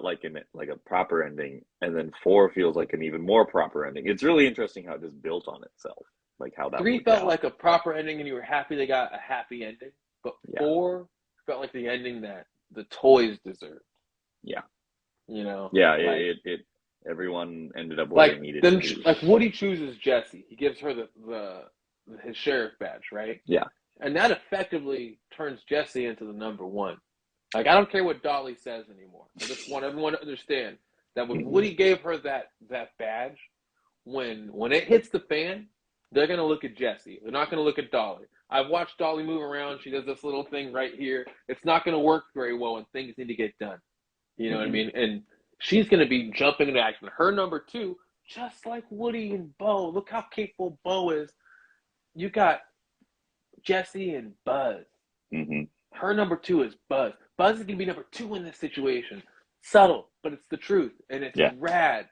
like like a proper ending, and then 4 feels like an even more proper ending. It's really interesting how it just built on itself, like how that 3 worked felt out. like a proper ending, and you were happy they got a happy ending. But Yeah. 4 felt like the ending that the toys deserved. Yeah. You know. Yeah, Like, it everyone ended up where they needed then, to be. like Woody chooses Jesse. He gives her his sheriff badge, right? Yeah. And that effectively turns Jesse into the number 1. Like, I don't care what Dolly says anymore. I just want everyone to understand that when Mhm. Woody gave her that badge, when it hits the fan, they're gonna look at Jesse. They're not gonna look at Dolly. I've watched Dolly move around. She does this little thing right here. It's not gonna work very well when things need to get done. You know what I Mhm. mean? And she's gonna be jumping into action. Her number 2, just like Woody and Bo. Look how capable Bo is. You got Jesse and Buzz. Mhm. Her number 2 is Buzz. Buzz is going to be number 2 in this situation. Subtle, but it's the truth. And it's rad.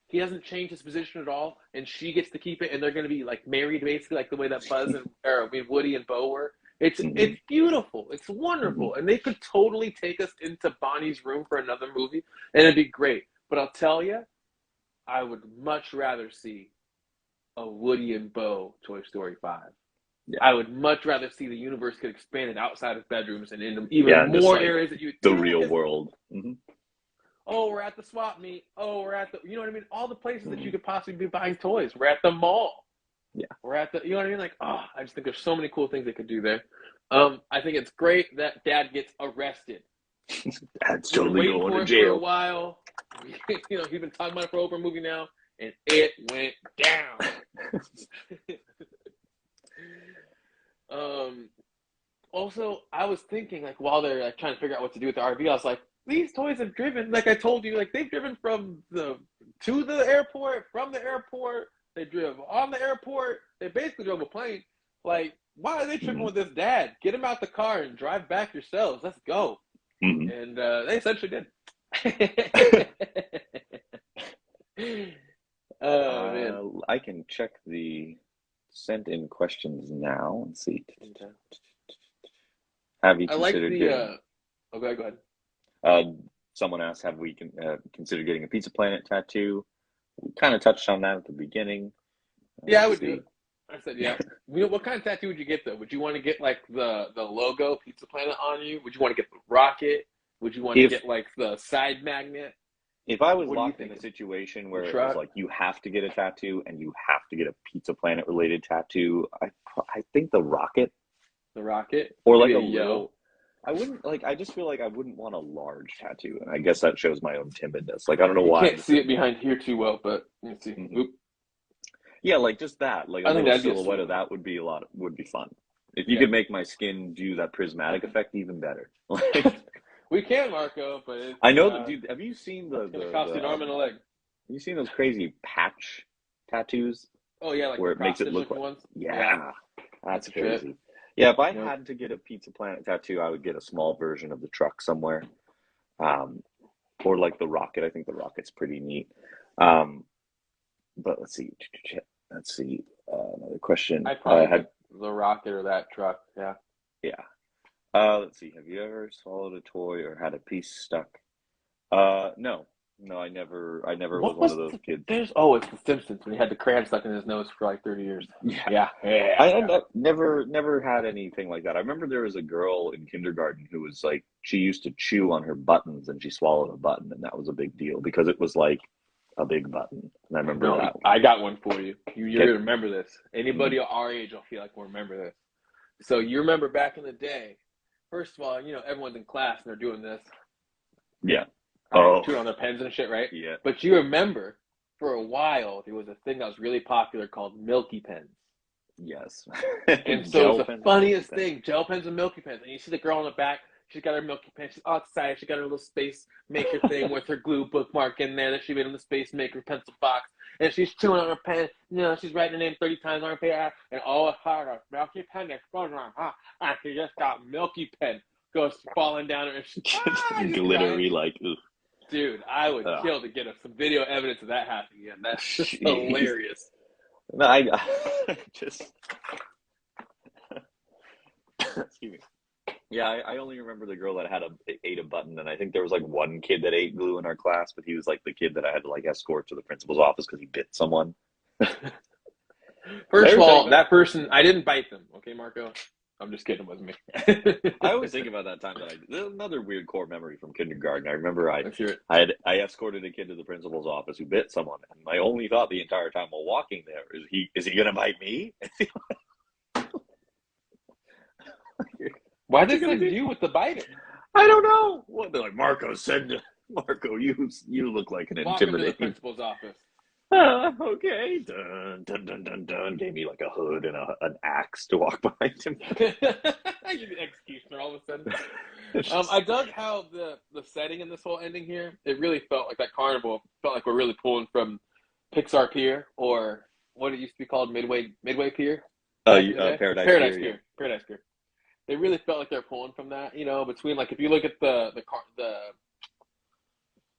He doesn't change his position at all, and she gets to keep it, and they're going to be like married basically like the way that Buzz and Woody and Bo were. It's beautiful. It's wonderful. And they could totally take us into Bonnie's room for another movie, and it'd be great. But I'll tell you, I would much rather see a Woody and Bo Toy Story 5. Yeah. I would much rather see the universe get expanded outside of bedrooms and into even just more like areas that the real world. Mhm. Oh, we're at the swap meet. Oh, we're at the, you know what I mean? All the places that you could possibly be buying toys. We're at the mall. Yeah. We're at the, you know what I mean? Like, I just think there's so many cool things they could do there. I think it's great that Dad gets arrested. Dad's totally going to For a jail. while. You know, he's been talking about it for over a movie now, and it went down. Also, I was thinking, like, while they're like trying to figure out what to do with the RV, I was like, these toys have driven, like I told you, like they've driven to the airport, from the airport, they drove on the airport, they basically drove a plane. Like, why are they tripping with this dad? Get him out the car and drive back yourselves. Let's go. And they essentially did. Oh, man. I can check the sent in questions now and see. Have you I like considered the. getting? Okay, go ahead. Someone asked, have we considered getting a Pizza Planet tattoo? We kind of touched on that at the beginning. Yeah, I would do it. I said, yeah. You know, what kind of tattoo would you get though? Would you want to get like the logo Pizza Planet on you? Would you want to get the rocket? Would you want to get like the side magnet? If I was locked in a situation where it was like you have to get a tattoo and you have to get a Pizza Planet related tattoo, I think the rocket. The rocket? Or like a yo. I wouldn't like. I just feel like I wouldn't want a large tattoo, and I guess that shows my own timidness. Like I don't know why. You can't see it behind here too well, but let's see. Yeah, like just that. Like a little silhouette of that would be fun. If you could make my skin do that prismatic effect, even better. We can, Marco, but I know that, dude. Have you seen the cost you an arm and a leg? Have you seen those crazy patch tattoos? Oh yeah, like where it makes it look like ones? Yeah, that's crazy. Yeah, if I had to get a Pizza Planet tattoo, I would get a small version of the truck somewhere, or like the rocket. I think the rocket's pretty neat. But let's see. Another question. I probably had the rocket or that truck. Yeah. Yeah. Let's see. Have you ever swallowed a toy or had a piece stuck? No. No, I never was What one was of those the, kids. there's it's The Simpsons when he had the crayon stuck in his nose for like 30 years. Yeah. Yeah, yeah, I yeah. never had anything like that. I remember there was a girl in kindergarten who was like, she used to chew on her buttons and she swallowed a button, and that was a big deal because it was like a big button. And I remember No, that one. I got one for you. You're Okay. gonna remember this. Anybody our age will feel like will remember this. So you remember back in the day. First of all, everyone's in class and they're doing this. Yeah. Right, Oh, chewing on their pens and shit, right? yeah. But you remember, for a while, there was a thing that was really popular called Milky Pens. Yes. And so Gel it's the pens, funniest Milky thing, gel pens and Milky Pens. And you see the girl in the back, she's got her Milky Pen. She's all excited. She got her little space maker thing with her glue bookmark in there that she made in the space maker pencil box. And she's chewing on her pen. She's writing her name 30 times on her paper. And all of her Milky Pen explosion. And she just got Milky Pen. Goes falling down her. pens. Glittery, like, ugh. Dude, I would Oh. kill to get some video evidence of that happening again. That's just Jeez. hilarious. No, I just excuse me. Yeah, I only remember the girl that ate a button, and I think there was like one kid that ate glue in our class, but he was like the kid that I had to like escort to the principal's office because he bit someone. First of Never all, take that person, I didn't bite them. Okay, Marco? I'm just kidding, it wasn't me. I always think about that time that there's another weird core memory from kindergarten. I remember Let's hear it. I escorted a kid to the principal's office who bit someone, and my only thought the entire time while walking there is he gonna bite me? Why did it you with the biting? I don't know. What they're like, Marco, you look like an Walk into the intimidating. principal's office. Okay. Dun, dun, dun, dun, dun. Gave me like a hood and an axe to walk behind him. You're the executioner all of a sudden. I dug how the setting in this whole ending here, it really felt like that carnival felt like we're really pulling from Pixar Pier, or what it used to be called, Midway Pier. Paradise Paradise Pier, Pier. Paradise Pier. They really felt like they're pulling from that, between like if you look at the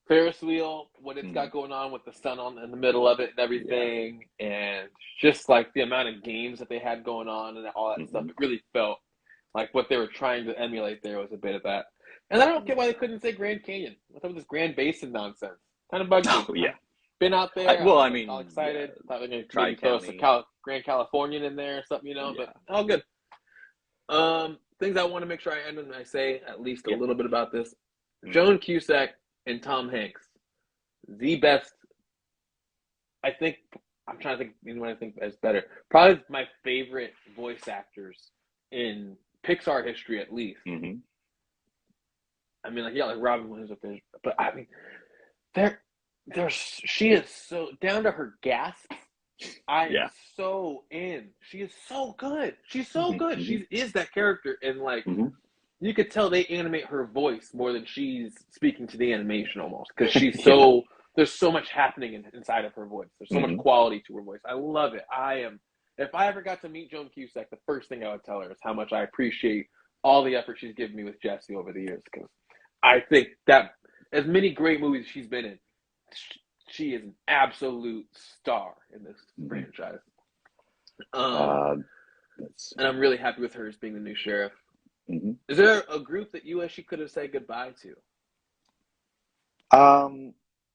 Ferris wheel, what it's got going on with the sun in the middle of it and everything, and just like the amount of games that they had going on and all that stuff, it really felt like what they were trying to emulate there was a bit of that. And I don't get why they couldn't say Grand Canyon. What's up with this Grand Basin nonsense? Kind of bugs me. Oh, yeah. Been out there. I mean, all excited. yeah. Thought they were Tri going to throw County. some Grand Californian in there or something, but all good. Things I want to make sure I end and I say at least a little bit about this. Joan Cusack and Tom Hanks, the best. I think I'm trying to think anyone I think is better. Probably my favorite voice actors in Pixar history, at least. Mm-hmm. I mean, like Robin Williams up there, but I mean, she is so down to her gasps. I am so in. She is so good. She's so good. She is that character, and like you could tell they animate her voice more than she's speaking to the animation almost, because she's so there's so much happening inside of her voice. There's so much quality to her voice. I love it. If I ever got to meet Joan Cusack, the first thing I would tell her is how much I appreciate all the effort she's given me with Jesse over the years, because I think that as many great movies she's been in, she is an absolute star in this franchise. And I'm really happy with her as being the new sheriff. Is there a group that you wish she could have said goodbye to?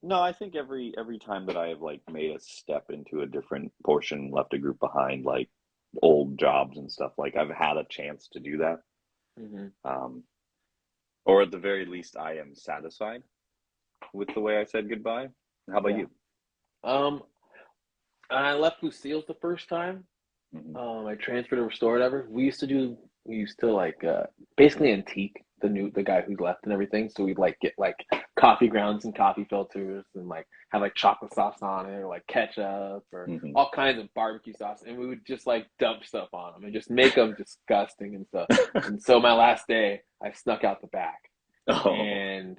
No, I think every time that I have like made a step into a different portion, left a group behind, like old jobs and stuff, like I've had a chance to do that. Or at the very least, I am satisfied with the way I said goodbye. How about you? I left Lucille's the first time. I transferred to Restore, whatever. We used to like basically antique the guy who left and everything. So we'd like get like coffee grounds and coffee filters and like have like chocolate sauce on it or like ketchup or all kinds of barbecue sauce, and we would just like dump stuff on them and just make them disgusting and stuff. And so my last day, I snuck out the back, and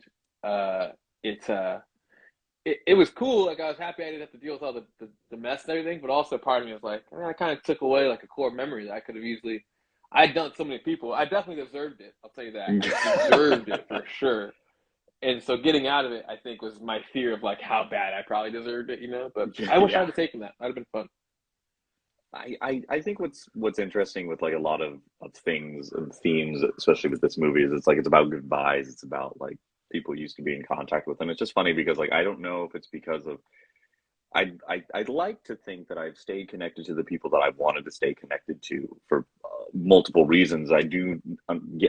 it was cool. Like I was happy I didn't have to deal with all the mess and everything, but also part of me was like, I kind of took away like a core memory that I could have easily. I'd done so many people. I definitely deserved it. I'll tell you that. I deserved it for sure. And so getting out of it, I think, was my fear of like how bad I probably deserved it, But I wish I would have taken that. That'd have been fun. I think what's interesting with like a lot of things and themes, especially with this movie, is it's like it's about goodbyes. It's about like people used to be in contact with. And it's just funny because like I don't know if it's because of I'd like to think that I've stayed connected to the people that I've wanted to stay connected to for multiple reasons. I do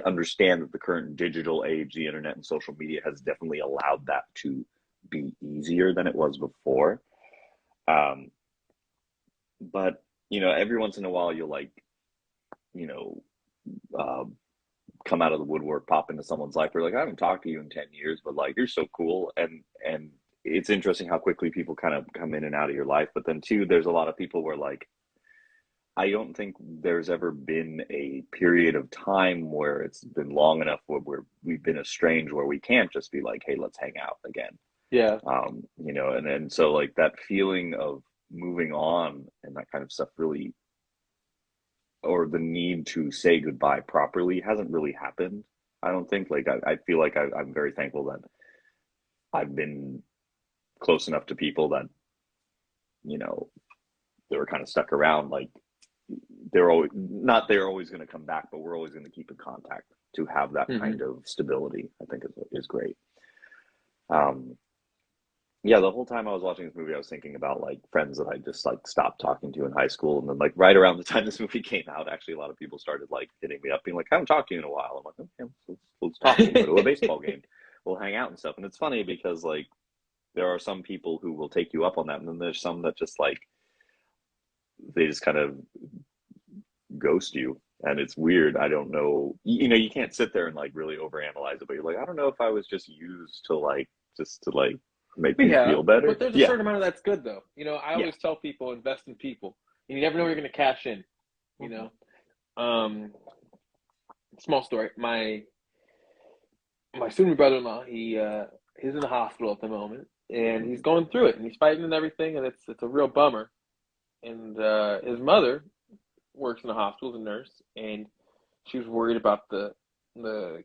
understand that the current digital age, the internet and social media has definitely allowed that to be easier than it was before. Um, but you know, every once in a while you'll like, you know, uh, come out of the woodwork, pop into someone's life. We're like, I haven't talked to you in 10 years, but like, you're so cool. And it's interesting how quickly people kind of come in and out of your life. But then too, there's a lot of people where like, I don't think there's ever been a period of time where it's been long enough where we've been estranged where we can't just be like, hey, let's hang out again. Yeah. You know, and so like that feeling of moving on and that kind of stuff really, or the need to say goodbye properly hasn't really happened. I don't think. Like I feel like I'm very thankful that I've been close enough to people that, you know, they were kind of stuck around. Like they're always not they're always going to come back, but we're always going to keep in contact to have that kind of stability. I think is great. Yeah, the whole time I was watching this movie, I was thinking about like friends that I just like stopped talking to in high school, and then like right around the time this movie came out, actually a lot of people started like hitting me up, being like, "I haven't talked to you in a while." I'm like, "Okay, let's talk. We'll go to a baseball game. We'll hang out and stuff." And it's funny because like there are some people who will take you up on that, and then there's some that just like they just kind of ghost you, and it's weird. I don't know. You know, you can't sit there and like really overanalyze it, but you're like, I don't know if I was just used to like just to like make me feel better. But there's a certain amount of that's good though. You know, I always tell people invest in people. You never know where you're going to cash in. You know, small story. My senior brother-in-law, he's in the hospital at the moment, and he's going through it, and he's fighting and everything, and it's a real bummer. And his mother works in the hospital as a nurse, and she was worried about the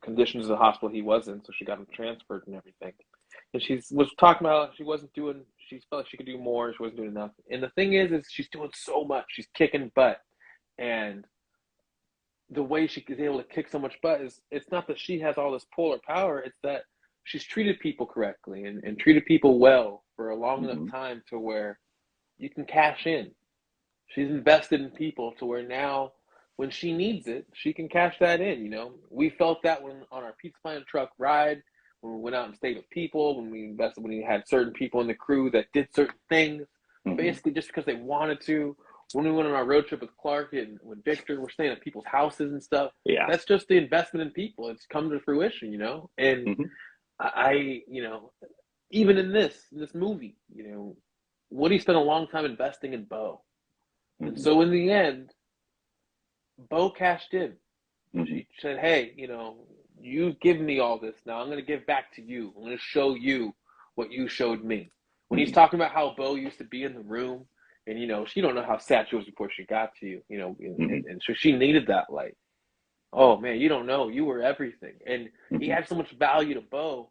conditions of the hospital he was in, so she got him transferred and everything. And she was talking about how she felt like she could do more, she wasn't doing enough. And the thing is she's doing so much. She's kicking butt. And the way she is able to kick so much butt is, it's not that she has all this polar power, it's that she's treated people correctly and treated people well for a long enough time to where you can cash in. She's invested in people to where now when she needs it, she can cash that in, you know. We felt that when on our Pizza Planet truck ride, when we went out and stayed with people, when we had certain people in the crew that did certain things, basically just because they wanted to. When we went on our road trip with Clark and with Victor, we're staying at people's houses and stuff. Yeah. That's just the investment in people. It's come to fruition, you know. And I, you know, even in this movie, you know, Woody spent a long time investing in Bo. And so in the end, Bo cashed in. She said, hey, you know, you've given me all this. Now I'm going to give back to you. I'm going to show you what you showed me. When he's talking about how Bo used to be in the room, and, you know, she don't know how sad she was before she got to you, you know, and so she needed that light. Oh, man, you don't know. You were everything. And he had so much value to Bo.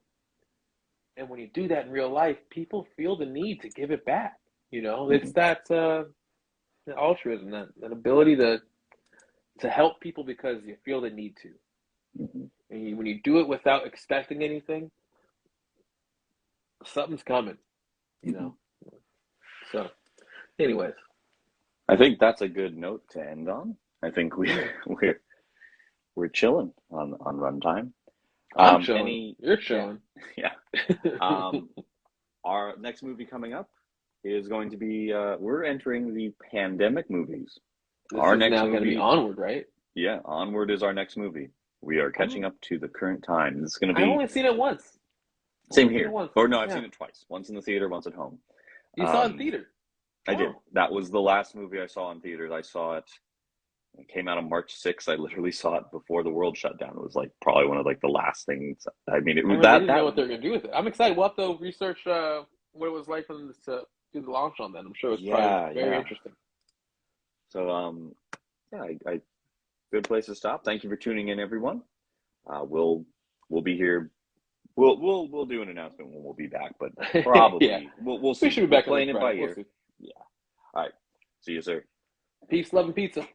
And when you do that in real life, people feel the need to give it back. You know, it's that altruism, that ability to help people because you feel the need to. And when you do it without expecting anything, something's coming, you know. So, anyways, I think that's a good note to end on. I think we're chilling on runtime. I'm chilling. You're chilling. Yeah. Our next movie coming up is going to be we're entering the pandemic movies. This is now going to be Onward, right? Yeah, Onward is our next movie. We are catching up to the current time. This is going to be. I've only seen it once. Same here. Or no, I've seen it twice. Once in the theater, once at home. You saw it in theater? I did. That was the last movie I saw in theaters. I saw it. It came out on March 6th. I literally saw it before the world shut down. It was like probably one of like the last things. I mean, I didn't know what they're going to do with it. I'm excited. We'll have to research what it was like for them to do the launch on that. I'm sure it's probably very interesting. So, I good place to stop. Thank you for tuning in, everyone. We'll be here. We'll do an announcement when we'll be back, but probably we'll see. We should be back playing it by ear. Yeah. All right. See you, sir. Peace, love, and pizza.